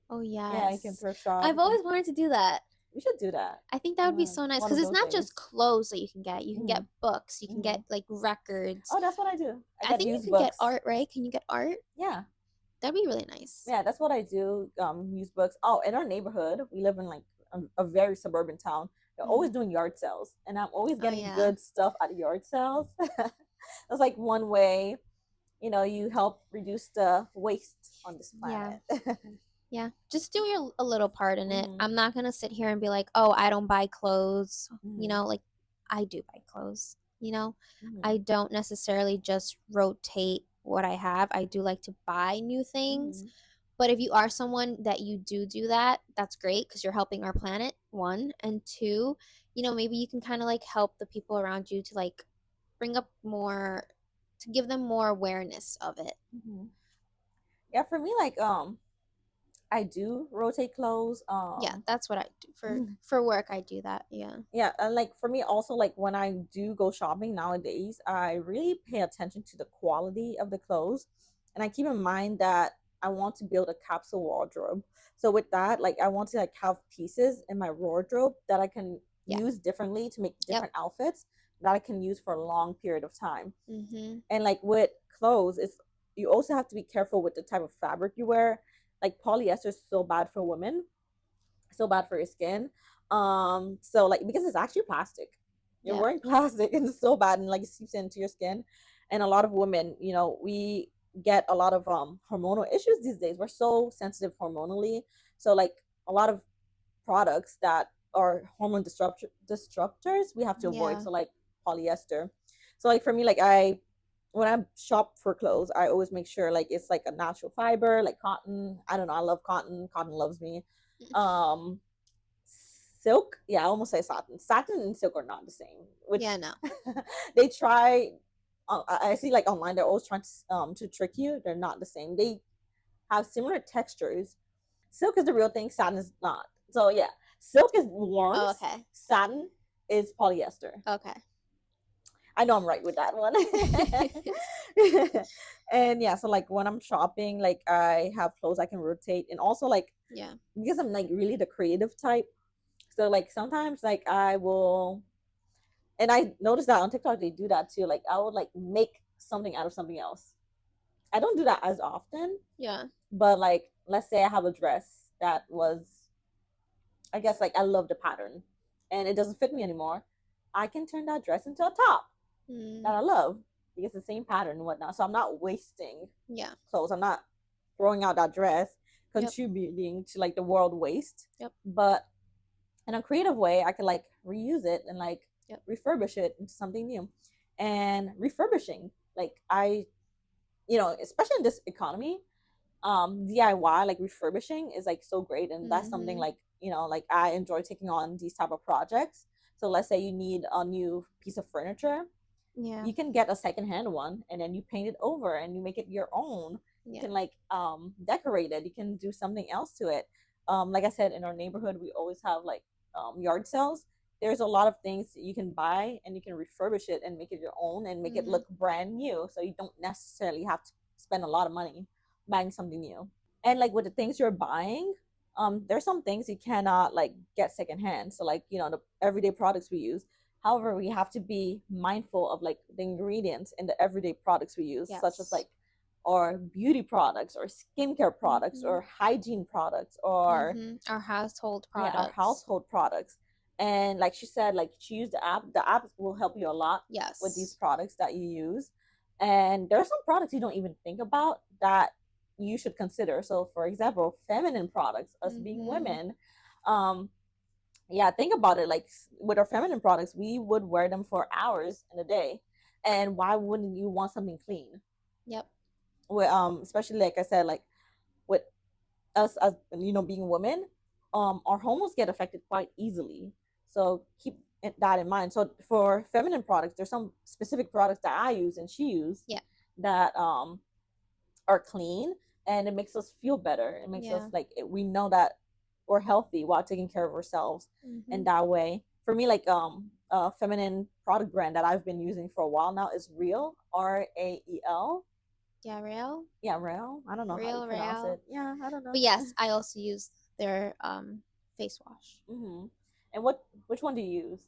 Oh Yeah, you can yes. thrift shop. I've always wanted to do that. We should do that. I think that would be so nice One because of it's those not just things. clothes that you can get. You can get books. You can get Mhm. like records. Oh, that's what I do. I I get think you used can get books. art, right? Can you get art? Yeah. That'd be really nice. Yeah, that's what I do. Used books. Oh, in our neighborhood, we live in like a very suburban town. They're always doing yard sales, and I'm always Oh getting yeah. good stuff at yard sales. That's like one way, you help reduce the waste on this Yeah. planet. Yeah. Just do a little part in it. Mhm. I'm not gonna sit here and be like, oh, I don't buy clothes. Mhm. Like I do buy clothes. I Mhm. don't necessarily just rotate what I have. I do like to buy new things. Mhm. But if you are someone that you do that, that's great because you're helping our planet, one. And two, maybe you can kind of like help the people around you to like bring up more, to give them more awareness of it. Mhm. Yeah, for me, like I do rotate clothes. Yeah, that's what I do for work. I do that. Yeah. Yeah, and like for me also, like when I do go shopping nowadays, I really pay attention to the quality of the clothes, and I keep in mind that I want to build a capsule wardrobe. So with that, like I want to like have pieces in my wardrobe that I can Yeah. use differently to make Yep. different outfits that I can use for a long period of time. Mm-hmm. And like with clothes, it's you also have to be careful with the type of fabric you wear. Like polyester is so bad for women, so bad for your skin. So like because it's actually plastic. You're Yep. wearing plastic and it's so bad and like it seeps into your skin. And a lot of women, we get a lot of hormonal issues these days. We're so sensitive hormonally. So like a lot of products that are hormone disruptors we have to avoid. Yeah. So like polyester. So like for me, like I when I shop for clothes, I always make sure like it's like a natural fiber, like cotton. I don't know, I love cotton. Cotton loves me. Um Silk, yeah, I almost say satin. Satin and silk are not the same, Yeah. which No. they try. I see like online they're always trying to trick you. They're not the same. They have similar textures. Silk is the real thing, satin is not. So yeah, silk is Oh, warms, okay. satin is polyester. Okay. I know I'm right with that one. And yeah, so like when I'm shopping, like I have clothes I can rotate, and also like Yeah. because I'm like really the creative type. So like sometimes like I will, and I noticed that on TikTok they do that too. Like I would like make something out of something else. I don't do that as often, Yeah. but like let's say I have a dress that was, I guess like I love the pattern and it doesn't fit me anymore. I can turn that dress into a top that I love because it's the same pattern and whatnot. So I'm not wasting Yeah. clothes. I'm not throwing out that dress, Yep. contributing to like the world waste. Yep. But in a creative way, I could like reuse it and like Yep. refurbish it into something new. And refurbishing, like especially in this economy, DIY like refurbishing is like so great, and that's something like like I enjoy taking on these type of projects. So let's say you need a new piece of furniture, Yeah. you can get a secondhand one and then you paint it over and you make it your own. You Yeah. can like decorate it, you can do something else to it. Like I said, in our neighborhood we always have like yard sales. There's a lot of things that you can buy and you can refurbish it and make it your own and make it look brand new, so you don't necessarily have to spend a lot of money buying something new. And like with the things you're buying, there's some things you cannot like get secondhand. So like the everyday products we use. However, we have to be mindful of like the ingredients in the everyday products we use, such as like or beauty products or skincare products or hygiene products or our household products. our household products. And like she said, like she used the app. The app will help you a lot with these products that you use. And there are some products you don't even think about that you should consider. So for example, feminine products, us being women, yeah, think about it. Like with our feminine products, we would wear them for hours in a day. And why wouldn't you want something clean? Yep. With especially like I said, like with us as being women, our hormones get affected quite easily. So keep that in mind. So for feminine products, there's some specific products that I use and she used that are clean, and it makes us feel better. It makes us like we know that we're healthy while taking care of ourselves in that way. For me, like a feminine product brand that I've been using for a while now is Real, Rael. Yeah, Real. Yeah, Real. I don't know how you pronounce Real. it. Yeah, I don't know. But yes, I also use their face wash. And which one do you use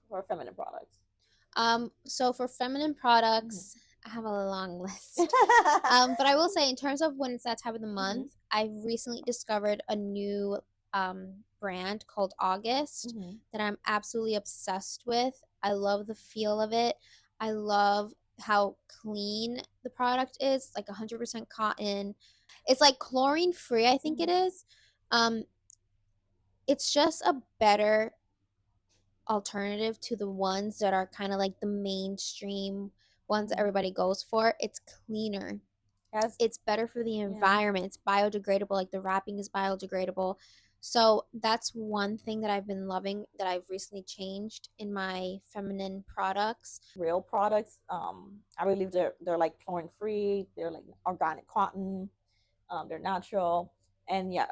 for feminine products? So for feminine products, I have a long list. But I will say, in terms of when it's that time of the month, I've recently discovered a new brand called August that I'm absolutely obsessed with. I love the feel of it. I love how clean the product is. It's like 100% cotton. It's like chlorine free, I think it is. Um, it's just a better alternative to the ones that are kind of like the mainstream ones that everybody goes for. It's cleaner. Yes. It's better for the environment. It's biodegradable. Like the wrapping is biodegradable. So that's one thing that I've been loving that I've recently changed in my feminine products. Real products, I believe they're like chlorine free. They're like organic cotton. They're natural. And yeah,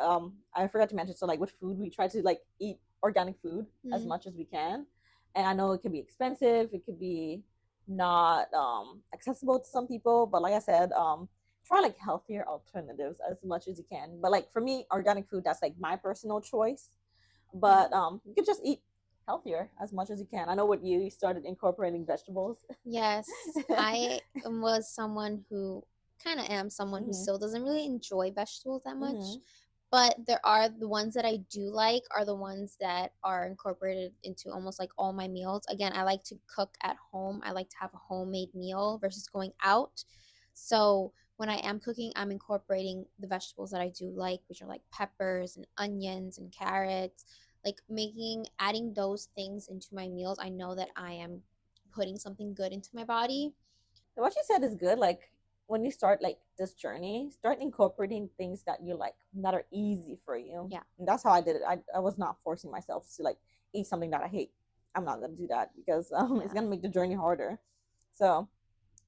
I forgot to mention. So like with food, we try to like eat organic food as much as we can. And I know it can be expensive. It could be not accessible to some people. But like I said, try like healthier alternatives as much as you can. But like for me, organic food, that's like my personal choice. But you could just eat healthier as much as you can. I know with you started incorporating vegetables. Yes, I was someone who kind of am someone who still doesn't really enjoy vegetables that much. But there are the ones that I do like are the ones that are incorporated into almost like all my meals. Again, I like to cook at home. I like to have a homemade meal versus going out. So when I am cooking, I'm incorporating the vegetables that I do like, which are like peppers and onions and carrots. Like adding those things into my meals, I know that I am putting something good into my body. What you said is good. Like when you start like this journey, start incorporating things that you like that are easy for you. Yeah. And that's how I did it. I was not forcing myself to like eat something that I hate. I'm not gonna do that because it's gonna make the journey harder. So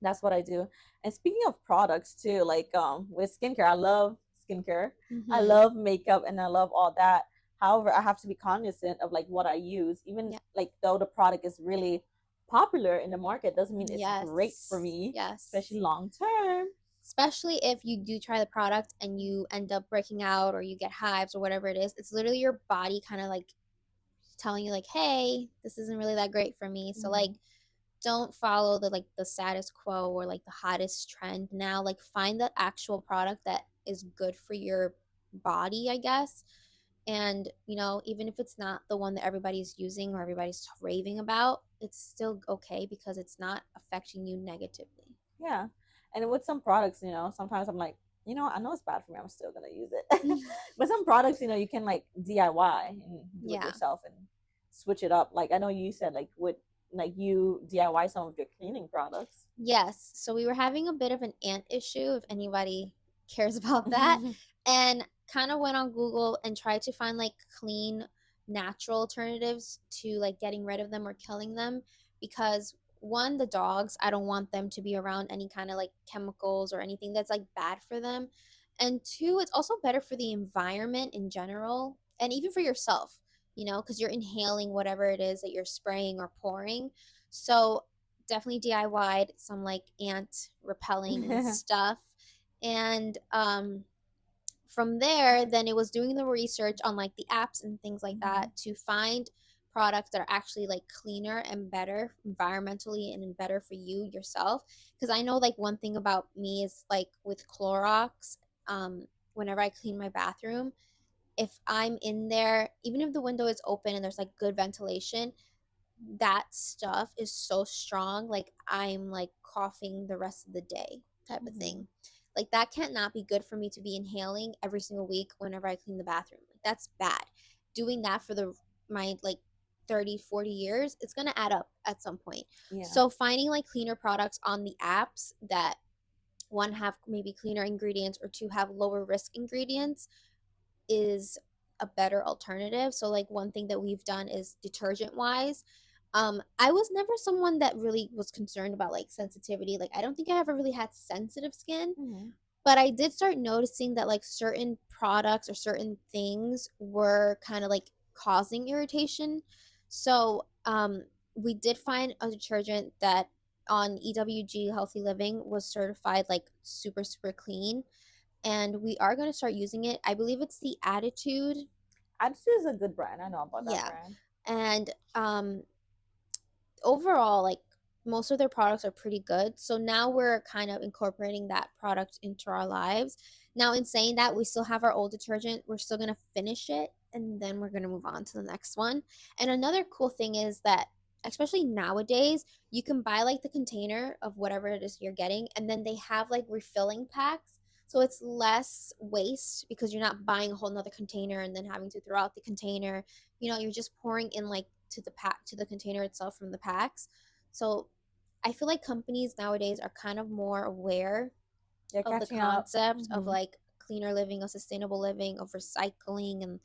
that's what I do. And speaking of products too, like with skincare, I love skincare. I love makeup and I love all that. However, I have to be cognizant of like what I use. Even like though the product is really popular in the market doesn't mean it's great for me, especially long term. Especially if you do try the product and you end up breaking out or you get hives or whatever it is. It's literally your body kind of like telling you like, hey, this isn't really that great for me. So like don't follow the status quo or like the hottest trend now. Like find the actual product that is good for your body, I guess. And even if it's not the one that everybody's using or everybody's raving about, it's still okay because it's not affecting you negatively. Yeah. And with some products, sometimes I'm like, I know it's bad for me. I'm still gonna use it. But some products, you can like DIY and do it yourself and switch it up. Like I know you said like with like you DIY some of your cleaning products. Yes. So we were having a bit of an ant issue, if anybody cares about that. And kind of went on Google and tried to find like clean, natural alternatives to like getting rid of them or killing them. Because one, the dogs, I don't want them to be around any kind of like chemicals or anything that's like bad for them. And two, it's also better for the environment in general and even for yourself, because you're inhaling whatever it is that you're spraying or pouring. So definitely DIY'd some like ant repelling stuff. And from there, then it was doing the research on like the apps and things like that to find products that are actually like cleaner and better environmentally and better for you yourself. Because I know like one thing about me is like with Clorox, whenever I clean my bathroom, if I'm in there, even if the window is open and there's like good ventilation, that stuff is so strong, like I'm like coughing the rest of the day type of thing. Like that can't not be good for me to be inhaling every single week whenever I clean the bathroom. Like that's bad. Doing that for my like 30-40 years, it's going to add up at some point. So finding like cleaner products on the apps that one have maybe cleaner ingredients or two have lower risk ingredients is a better alternative. So like one thing that we've done is detergent wise, I was never someone that really was concerned about like sensitivity. Like I don't think I ever really had sensitive skin, but I did start noticing that like certain products or certain things were kind of like causing irritation. So we did find a detergent that on EWG Healthy Living was certified like super clean, and we are going to start using it. I believe it's the Attitude. Attitude is a good brand. I know about that brand. And overall, like, most of their products are pretty good. So now we're kind of incorporating that product into our lives. Now, in saying that, we still have our old detergent. We're still going to finish it, and then we're going to move on to the next one. And another cool thing is that, especially nowadays, you can buy like the container of whatever it is you're getting, and then they have like refilling packs. So it's less waste because you're not buying a whole nother container and then having to throw out the container. You're just pouring in like to the container itself from the packs. So I feel like companies nowadays are kind of more aware of the concept of like cleaner living, of sustainable living, of recycling, and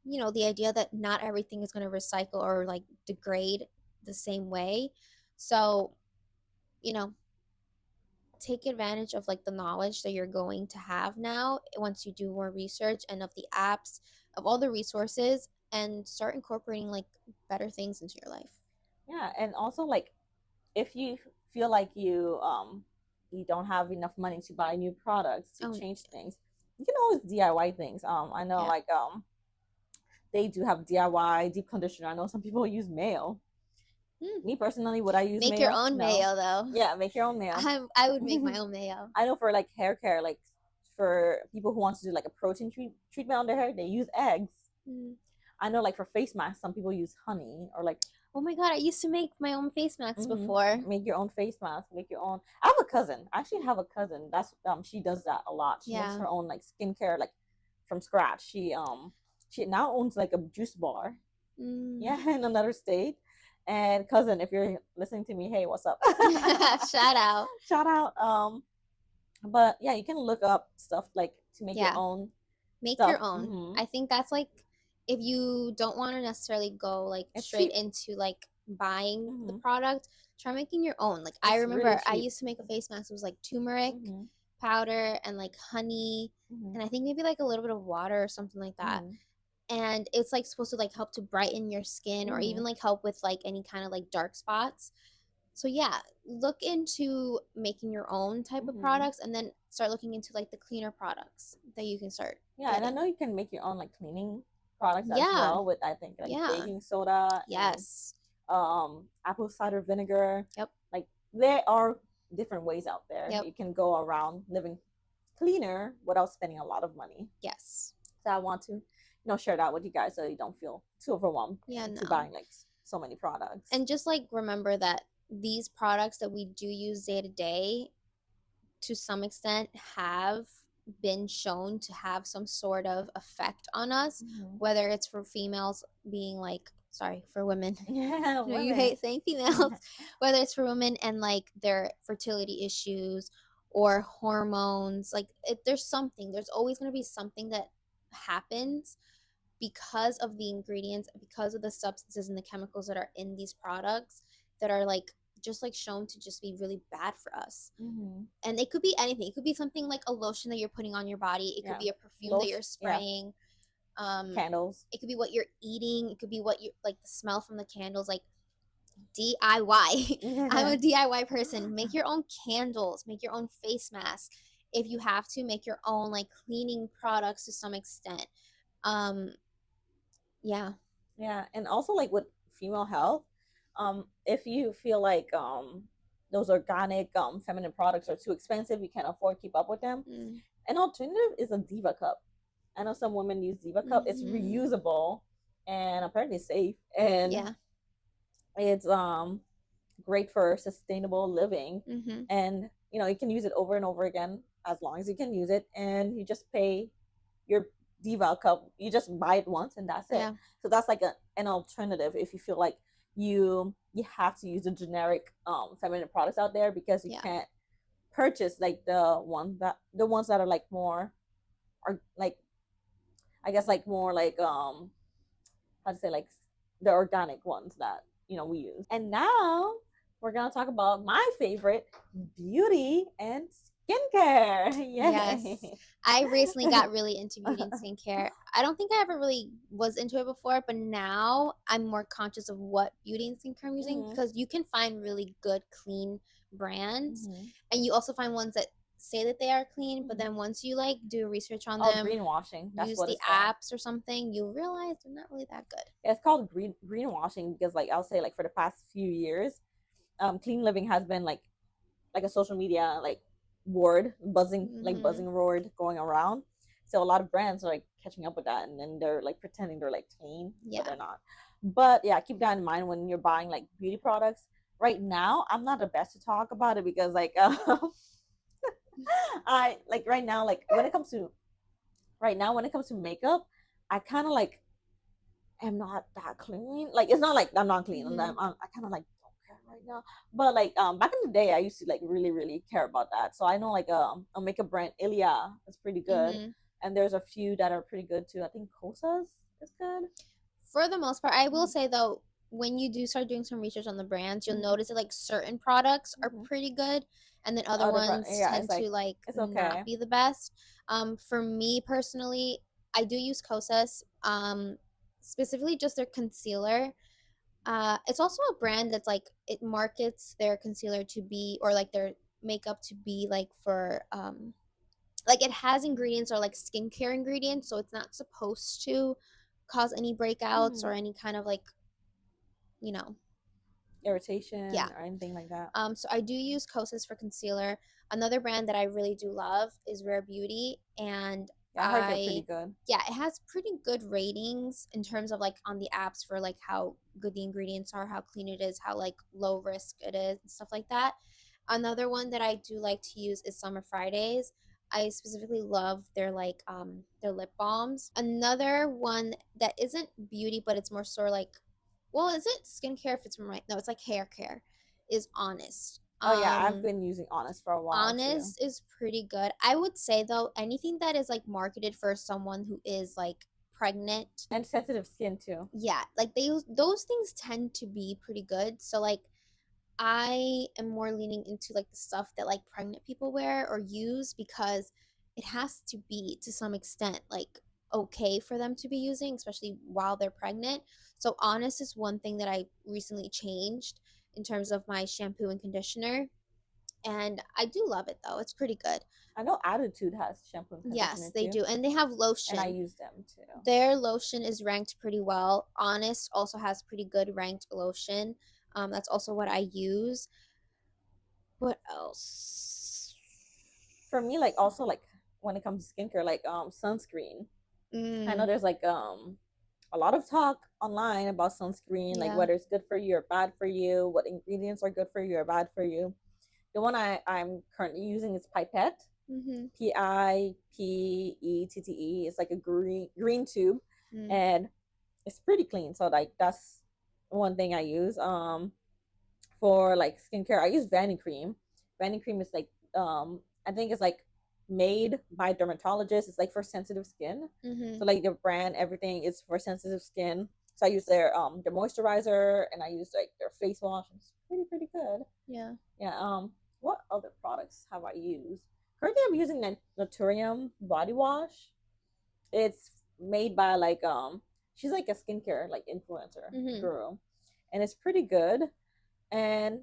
the idea that not everything is going to recycle or like degrade the same way. So, take advantage of like the knowledge that you're going to have now once you do more research, and of the apps, of all the resources, and start incorporating like better things into your life. Yeah, and also like if you feel like you don't have enough money to buy new products to change things, you can always DIY things. I know like they do have DIY deep conditioner. I know some people use mayo. Me personally, would I use make mayo? Your own mayo though. Yeah, make your own mayo. I would make my own mayo. I know for like hair care, like for people who want to do like a protein treatment on their hair, they use eggs. I know like for face masks, some people use honey or like. Oh my god, I used to make my own face masks before. Make your own face mask, make your own. I have a cousin. I actually have a cousin that's she does that a lot. She makes her own like skincare like from scratch. She now owns like a juice bar. Yeah, in another state. And cousin, if you're listening to me, hey, what's up? Shout out. Shout out. But yeah, you can look up stuff like to make your own. Make stuff. Your own. I think that's like, if you don't want to necessarily go like straight into like buying the product, try making your own. Like, I remember really I used to make a face mask. It was like turmeric powder and like honey, and I think maybe like a little bit of water or something like that. And it's like supposed to like help to brighten your skin, or even like help with like any kind of like dark spots. So yeah, look into making your own type of products, and then start looking into like the cleaner products that you can start. Yeah, getting. And I know you can make your own like cleaning products as well with, I think, like baking soda. Yes. And, apple cider vinegar. Yep. Like there are different ways out there. Yep. You can go around living cleaner without spending a lot of money. Yes. So I want to, share that with you guys so you don't feel too overwhelmed to buying like so many products. And just like remember that these products that we do use day to day, to some extent, have been shown to have some sort of effect on us, whether it's for females being like, sorry, for women. Yeah, women. You hate saying females. Whether it's for women and like their fertility issues or hormones, like there's always going to be something that happens because of the ingredients, because of the substances and the chemicals that are in these products that are like just like shown to just be really bad for us. And it could be anything. It could be something like a lotion that you're putting on your body. It could be a perfume that you're spraying. Candles. It could be what you're eating. It could be what you like, the smell from the candles. Like DIY. I'm a DIY person. Make your own candles. Make your own face mask. If you have to, make your own like cleaning products to some extent. Yeah, and also like with female health, if you feel like those organic feminine products are too expensive, you can't afford to keep up with them, an alternative is a Diva cup. I know some women use Diva cup. It's reusable and apparently safe, and it's great for sustainable living. And you can use it over and over again as long as you can use it, and you just pay your Diva cup. You just buy it once and that's it. So that's like an alternative if you feel like you have to use the generic feminine products out there, because you can't purchase like the ones that are like more, are like, I guess like more like how to say, like the organic ones that we use. And now we're gonna talk about my favorite, beauty and skincare. Yay. Yes. I recently got really into beauty and skincare. I don't think I ever really was into it before, but now I'm more conscious of what beauty and skincare I'm using because you can find really good, clean brands. And you also find ones that say that they are clean, but then once you like do research on them, greenwashing. That's use what the it's called. apps or something, you realize they're not really that good. Yeah, it's called greenwashing because like I'll say like for the past few years, clean living has been like a social media like word buzzing word going around. So a lot of brands are like catching up with that, and then they're like pretending they're like clean, but they're not. But yeah, keep that in mind when you're buying like beauty products. Right now, I'm not the best to talk about it because like I like right now like when it comes to makeup, I kind of like am not that clean. Like it's not like I'm not clean. I kind of like don't care right now. But like back in the day, I used to like really really care about that. So I know like a makeup brand Ilia is pretty good, and there's a few that are pretty good too. I think Kosas is good. For the most part, I will say though, when you do start doing some research on the brands, you'll notice that like certain products are pretty good, and then other ones tend to like not be the best. For me personally, I do use Kosas. Specifically just their concealer. It's also a brand that's like it markets their concealer to be or like their makeup to be like for like it has ingredients or like skincare ingredients, so it's not supposed to cause any breakouts or any kind of like you know irritation or anything like that. So I do use Kosas for concealer. Another brand that I really do love is Rare Beauty, and I heard they're pretty good. Yeah, it has pretty good ratings in terms of like on the apps for like how good the ingredients are, how clean it is, how like low risk it is, and stuff like that. Another one that I do like to use is Summer Fridays. I specifically love their lip balms. Another one that isn't beauty, but it's more sort of like, well, is it skincare if it's from right? No, it's like hair care. Is Honest. Oh yeah, I've been using Honest for a while. Honest is pretty good. I would say though, anything that is like marketed for someone who is like pregnant and sensitive skin too. Yeah, like those things tend to be pretty good. So like I am more leaning into like the stuff that like pregnant people wear or use because it has to be to some extent like okay for them to be using, especially while they're pregnant. So Honest is one thing that I recently changed in terms of my shampoo and conditioner. And I do love it though. It's pretty good. I know Attitude has shampoo and conditioner. Yes, they do. And they have lotion. And I use them too. Their lotion is ranked pretty well. Honest also has pretty good ranked lotion. That's also what I use. What else? For me, like also like when it comes to skincare, like sunscreen. I know there's like a lot of talk online about sunscreen, like whether it's good for you or bad for you, what ingredients are good for you or bad for you. The one I'm currently using is Pipette. Pipettete. It's like a green tube, and it's pretty clean. So like that's one thing I use. For like skincare, I use Vanny Cream. Vanny Cream is like I think it's like made by dermatologists. It's like for sensitive skin. So like the brand, everything is for sensitive skin. So I use their moisturizer and I use like their face wash. It's pretty good. Yeah. What other products have I used? Currently, I'm using Naturium body wash. It's made by like she's like a skincare like influencer girl, and it's pretty good. And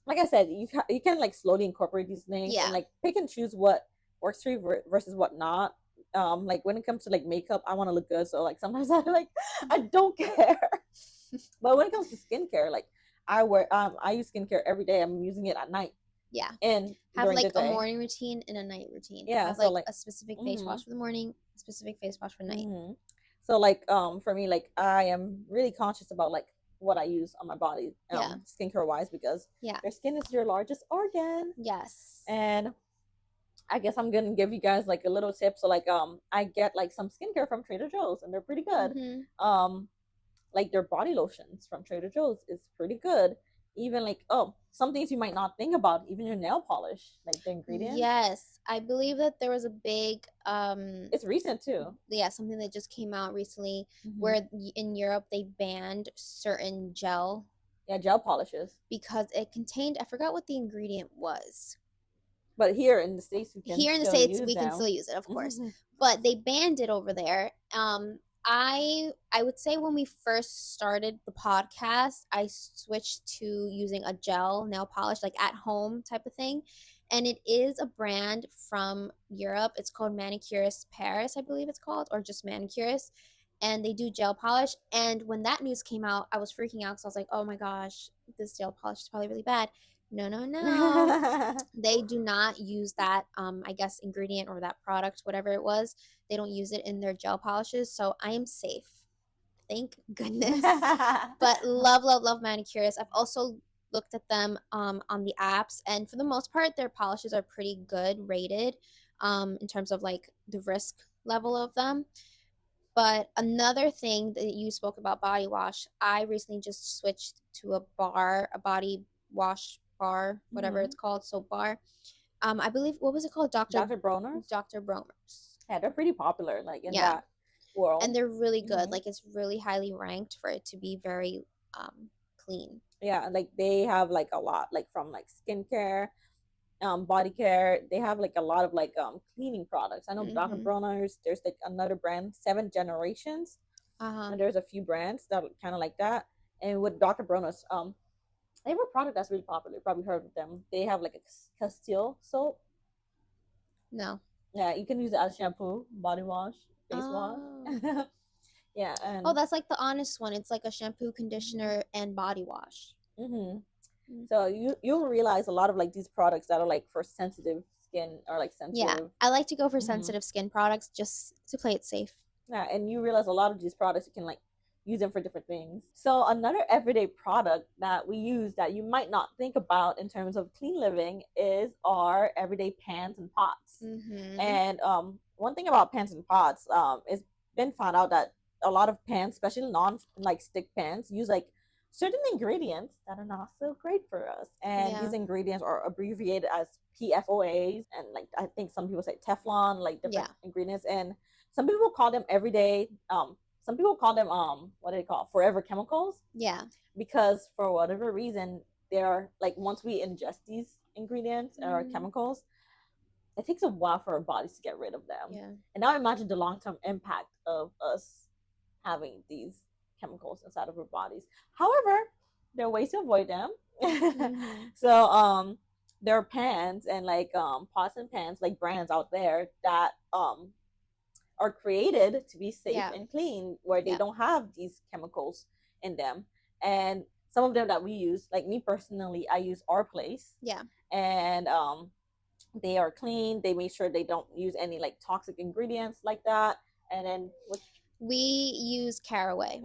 like I said, you can like slowly incorporate these things and like pick and choose what works for you versus what not. Like when it comes to like makeup, I want to look good, so like sometimes I don't care. But when it comes to skincare, like I use skincare every day. I'm using it at night. Yeah. And have like a morning routine and a night routine. Yeah. Have like a specific face wash for the morning, a specific face wash for night. So like for me, like I am really conscious about like what I use on my body, skincare wise, because your skin is your largest organ. Yes. And I guess I'm gonna give you guys like a little tip. So like I get like some skincare from Trader Joe's and they're pretty good. Like their body lotions from Trader Joe's is pretty good. Even like some things you might not think about, even your nail polish, like the ingredients. Yes, I believe that there was a big it's recent too. Yeah, something that just came out recently where in Europe they banned certain gel polishes because it contained, I forgot what the ingredient was. But here in the States, we can still use it, of course. But they banned it over there. I would say when we first started the podcast, I switched to using a gel nail polish, like at home type of thing. And it is a brand from Europe. It's called Manicurist Paris, I believe it's called, or just Manicurist. And they do gel polish. And when that news came out, I was freaking out because I was like, oh my gosh, this gel polish is probably really bad. No. They do not use that, I guess, ingredient or that product, whatever it was. They don't use it in their gel polishes. So I am safe. Thank goodness. But love Manicurist. I've also looked at them on the apps, and for the most part, their polishes are pretty good rated in terms of like the risk level of them. But another thing that you spoke about body wash, I recently just switched to a body wash bar, whatever it's called, soap bar. I believe, what was it called? Dr. Bronner's? Dr. Bronner's. Yeah, they're pretty popular, like in that world. And they're really good. Like it's really highly ranked for it to be very clean. Yeah, like they have like a lot, like from like skincare, body care. They have like a lot of like cleaning products. I know Dr. Bronner's. There's like another brand, 7 Generations, and there's a few brands that are kind of like that. And with Dr. Bronner's, they have a product that's really popular. You've probably heard of them. They have like a Castile soap. No. Yeah, you can use it as shampoo, body wash, face wash. Yeah. And that's like the Honest one. It's like a shampoo, conditioner, and body wash. So you'll realize a lot of like these products that are like for sensitive skin or like sensitive. Yeah, I like to go for sensitive skin products just to play it safe. Yeah, and you realize a lot of these products you can like use them for different things. So another everyday product that we use that you might not think about in terms of clean living is our everyday pans and pots. And one thing about pans and pots, it's been found out that a lot of pans, especially non like stick pans, use like certain ingredients that are not so great for us. And these ingredients are abbreviated as PFOAs, and like I think some people say Teflon, like different ingredients. And some people call them everyday. Some people call them what do they call forever chemicals? Yeah. Because for whatever reason, they're like once we ingest these ingredients or chemicals, it takes a while for our bodies to get rid of them. Yeah. And now imagine the long-term impact of us having these chemicals inside of our bodies. However, there are ways to avoid them. So there are pans and like pots and pans, like brands out there that are created to be safe and clean, where they don't have these chemicals in them. And some of them that we use, like me personally, I use Our Place. Yeah. And they are clean. They make sure they don't use any like toxic ingredients like that. And then we use Caraway.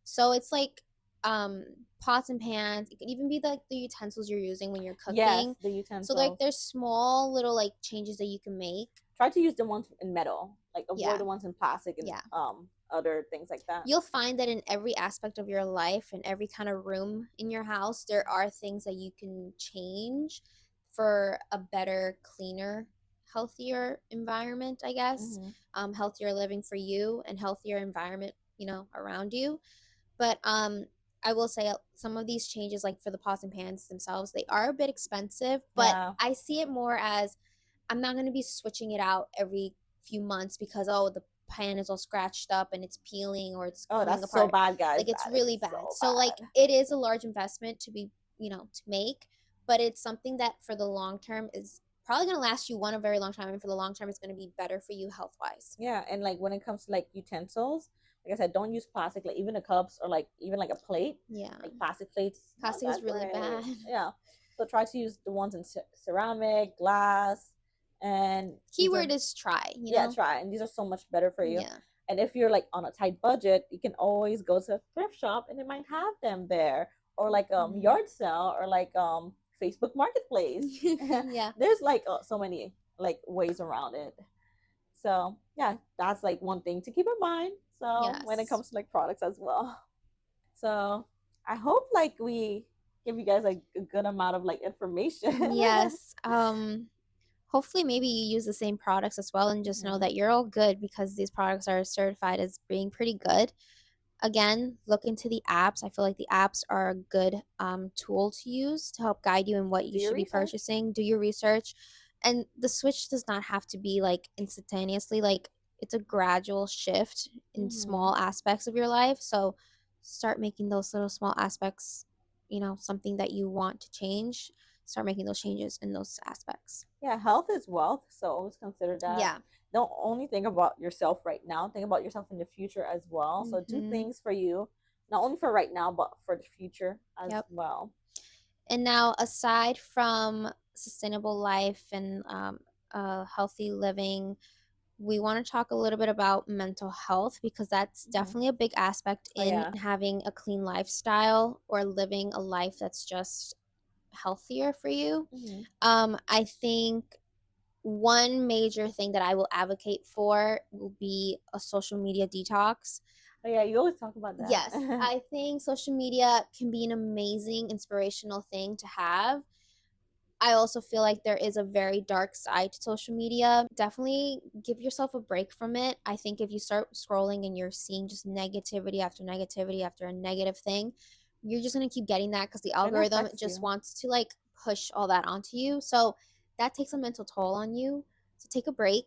So it's like pots and pans. It could even be like the utensils you're using when you're cooking. Yes, the utensils. So like there's small little like changes that you can make. Try to use the ones in metal, like avoid the ones in plastic and other things like that. You'll find that in every aspect of your life and every kind of room in your house, there are things that you can change for a better, cleaner, healthier environment, I guess. Healthier living for you and healthier environment, around you. But I will say some of these changes, like for the pots and pans themselves, they are a bit expensive, but I see it more as I'm not going to be switching it out every few months because, the pan is all scratched up and it's peeling or it's coming apart. So bad, guys. Like, it's really bad. So like, it is a large investment to be, to make, but it's something that for the long term is probably going to last you a very long time, and for the long term it's going to be better for you health-wise. Yeah, and like when it comes to like utensils, like I said, don't use plastic, like even the cups or like even like a plate. Yeah. Like plastic plates. Plastic is really bad. Yeah. So try to use the ones in ceramic, glass, and keyword is try. Try. And these are so much better for you. Yeah. And if you're like on a tight budget, you can always go to a thrift shop and they might have them there, or like yard sale, or like Facebook Marketplace. Yeah. There's like so many like ways around it. So yeah, that's like one thing to keep in mind. So when it comes to like products as well. So I hope like we give you guys like a good amount of like information. Yes. Hopefully maybe you use the same products as well, and just know that you're all good because these products are certified as being pretty good. Again, look into the apps. I feel like the apps are a good tool to use to help guide you in what you should be purchasing. Do your research. And the switch does not have to be like instantaneously, like it's a gradual shift in small aspects of your life. So start making those little small aspects, something that you want to change. Start making those changes in those aspects. Yeah, health is wealth, so always consider that. Yeah. Don't only think about yourself right now, think about yourself in the future as well. So do things for you, not only for right now, but for the future as well. And now, aside from sustainable life and healthy living, we want to talk a little bit about mental health, because that's definitely a big aspect in having a clean lifestyle or living a life that's just healthier for you. I think one major thing that I will advocate for will be a social media detox. Oh, yeah, you always talk about that. Yes, I think social media can be an amazing, inspirational thing to have. I also feel like there is a very dark side to social media. Definitely give yourself a break from it. I think if you start scrolling and you're seeing just negativity after negativity after a negative thing, you're just going to keep getting that because the algorithm just wants to like push all that onto you. So that takes a mental toll on you. So take a break.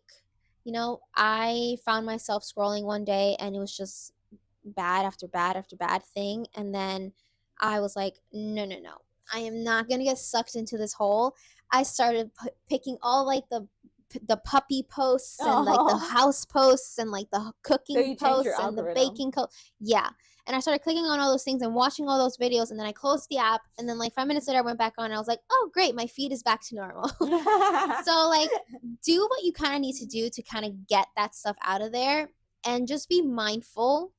I found myself scrolling one day and it was just bad after bad after bad thing. And then I was like, no, no, no. I am not going to get sucked into this hole. I started picking all like the puppy posts and like the house posts and like the cooking posts and the baking yeah. And I started clicking on all those things and watching all those videos, and then I closed the app, and then like 5 minutes later I went back on and I was like, oh great, my feed is back to normal. So like do what you kind of need to do to kind of get that stuff out of there, and just be mindful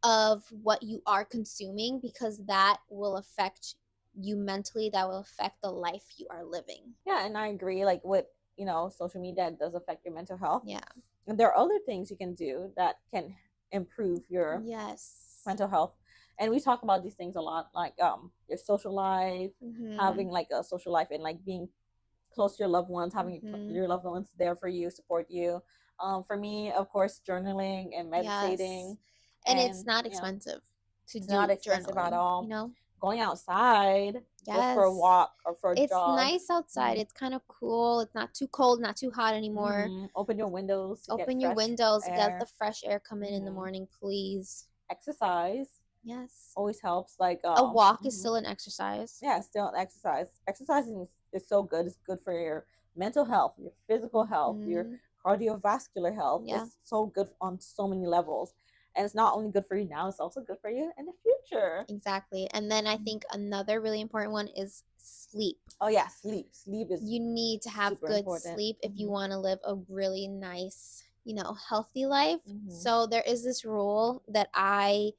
of what you are consuming, because that will affect you mentally, that will affect the life you are living. Yeah, and I agree, like with social media, it does affect your mental health. Yeah, and there are other things you can do that can improve your mental health, and we talk about these things a lot, like your social life, having like a social life, and like being close to your loved ones, having your loved ones there for you, support you. For me, of course, journaling and meditating. And it's not expensive to it's do not expensive journaling, at all. Going outside just for a walk or for a jog. It's nice outside. It's kind of cool. It's not too cold, not too hot anymore. Open your windows. Open your windows. Get the fresh air come in the morning, please. Exercise. Yes. Always helps. Like a walk is still an exercise. Yeah, still an exercise. Exercising is so good. It's good for your mental health, your physical health, your cardiovascular health. It's so good on so many levels. And it's not only good for you now, it's also good for you in the future. Exactly. And then I think another really important one is sleep. Oh yeah, sleep. Sleep is you need to have good sleep if you want to live a really nice, healthy life. So there is this rule that I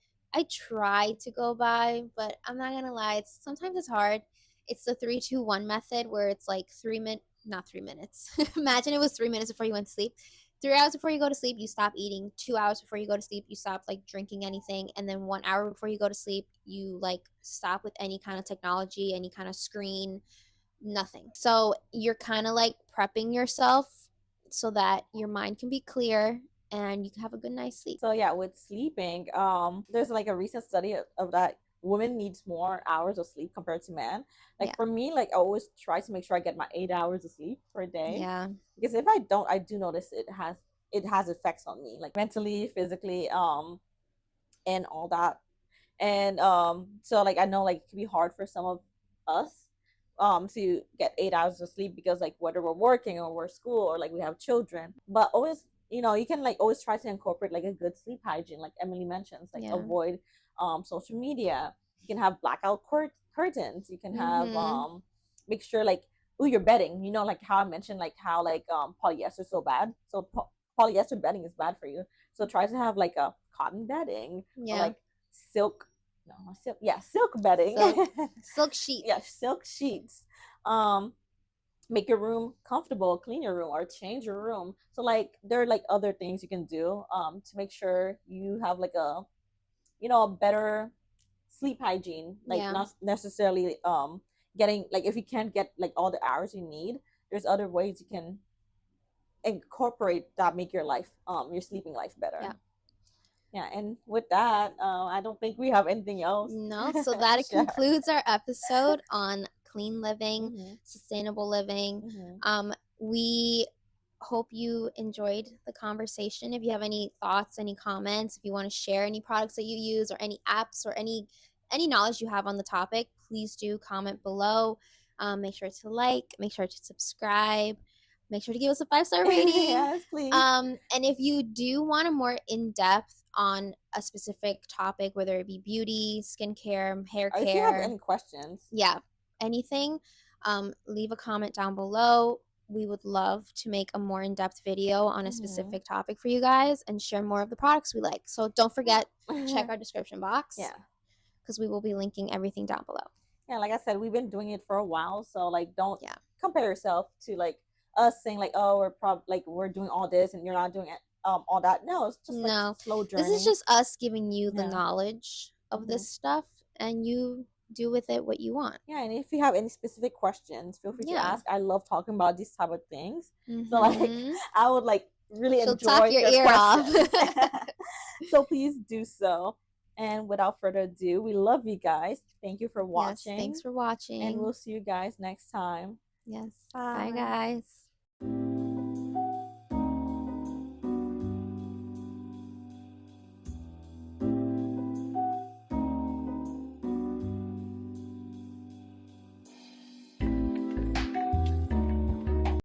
try to go by, but I'm not gonna lie, sometimes it's hard. It's the 3-2-1 method, where it's like not 3 minutes. Imagine it was 3 minutes before you went to sleep. 3 hours before you go to sleep, you stop eating. 2 hours before you go to sleep, you stop like drinking anything. And then 1 hour before you go to sleep, you like stop with any kind of technology, any kind of screen, nothing. So you're kind of like prepping yourself so that your mind can be clear and you can have a good night's sleep. So yeah, with sleeping, there's like a recent study of that women needs more hours of sleep compared to men. Like for me, like I always try to make sure I get my 8 hours of sleep per day. Yeah. Because if I don't, I do notice it has effects on me, like mentally, physically, and all that. And so like I know like it can be hard for some of us to get 8 hours of sleep, because like whether we're working or we're school or like we have children. But always, you can like always try to incorporate like a good sleep hygiene, like Emily mentions, like avoid social media. You can have blackout curtains. You can have make sure like your bedding, like how I mentioned, like how like polyester is so bad. So polyester bedding is bad for you. So try to have like a cotton bedding or like silk bedding. Silk sheets. Yeah, silk sheets. Make your room comfortable, clean your room, or change your room. So like there are like other things you can do to make sure you have like a a better sleep hygiene, like not necessarily getting, like if you can't get like all the hours you need, there's other ways you can incorporate that make your life your sleeping life better. Yeah, and with that, I don't think we have anything else. No, so that concludes our episode on clean living, sustainable living. We hope you enjoyed the conversation. If you have any thoughts, any comments, if you want to share any products that you use or any apps or any knowledge you have on the topic, please do comment below. Make sure to like, make sure to subscribe, make sure to give us a 5-star rating. Yes, please. And if you do want a more in-depth on a specific topic, whether it be beauty, skincare, hair care, if you have any questions, anything, leave a comment down below. We would love to make a more in-depth video on a specific topic for you guys and share more of the products we like. So don't forget, check our description box. Because we will be linking everything down below. Yeah, like I said, we've been doing it for a while, so like don't compare yourself to like us saying like, oh, we're doing all this and you're not doing it all that. No, it's just like slow journey. This is just us giving you the knowledge of this stuff, and you do with it what you want. Yeah, and if you have any specific questions, feel free to ask. I love talking about these type of things. So like I would like really enjoy talk your ear questions. Off. So please do so. And without further ado, we love you guys. Thank you for watching. Yes, thanks for watching. And we'll see you guys next time. Yes. Bye guys.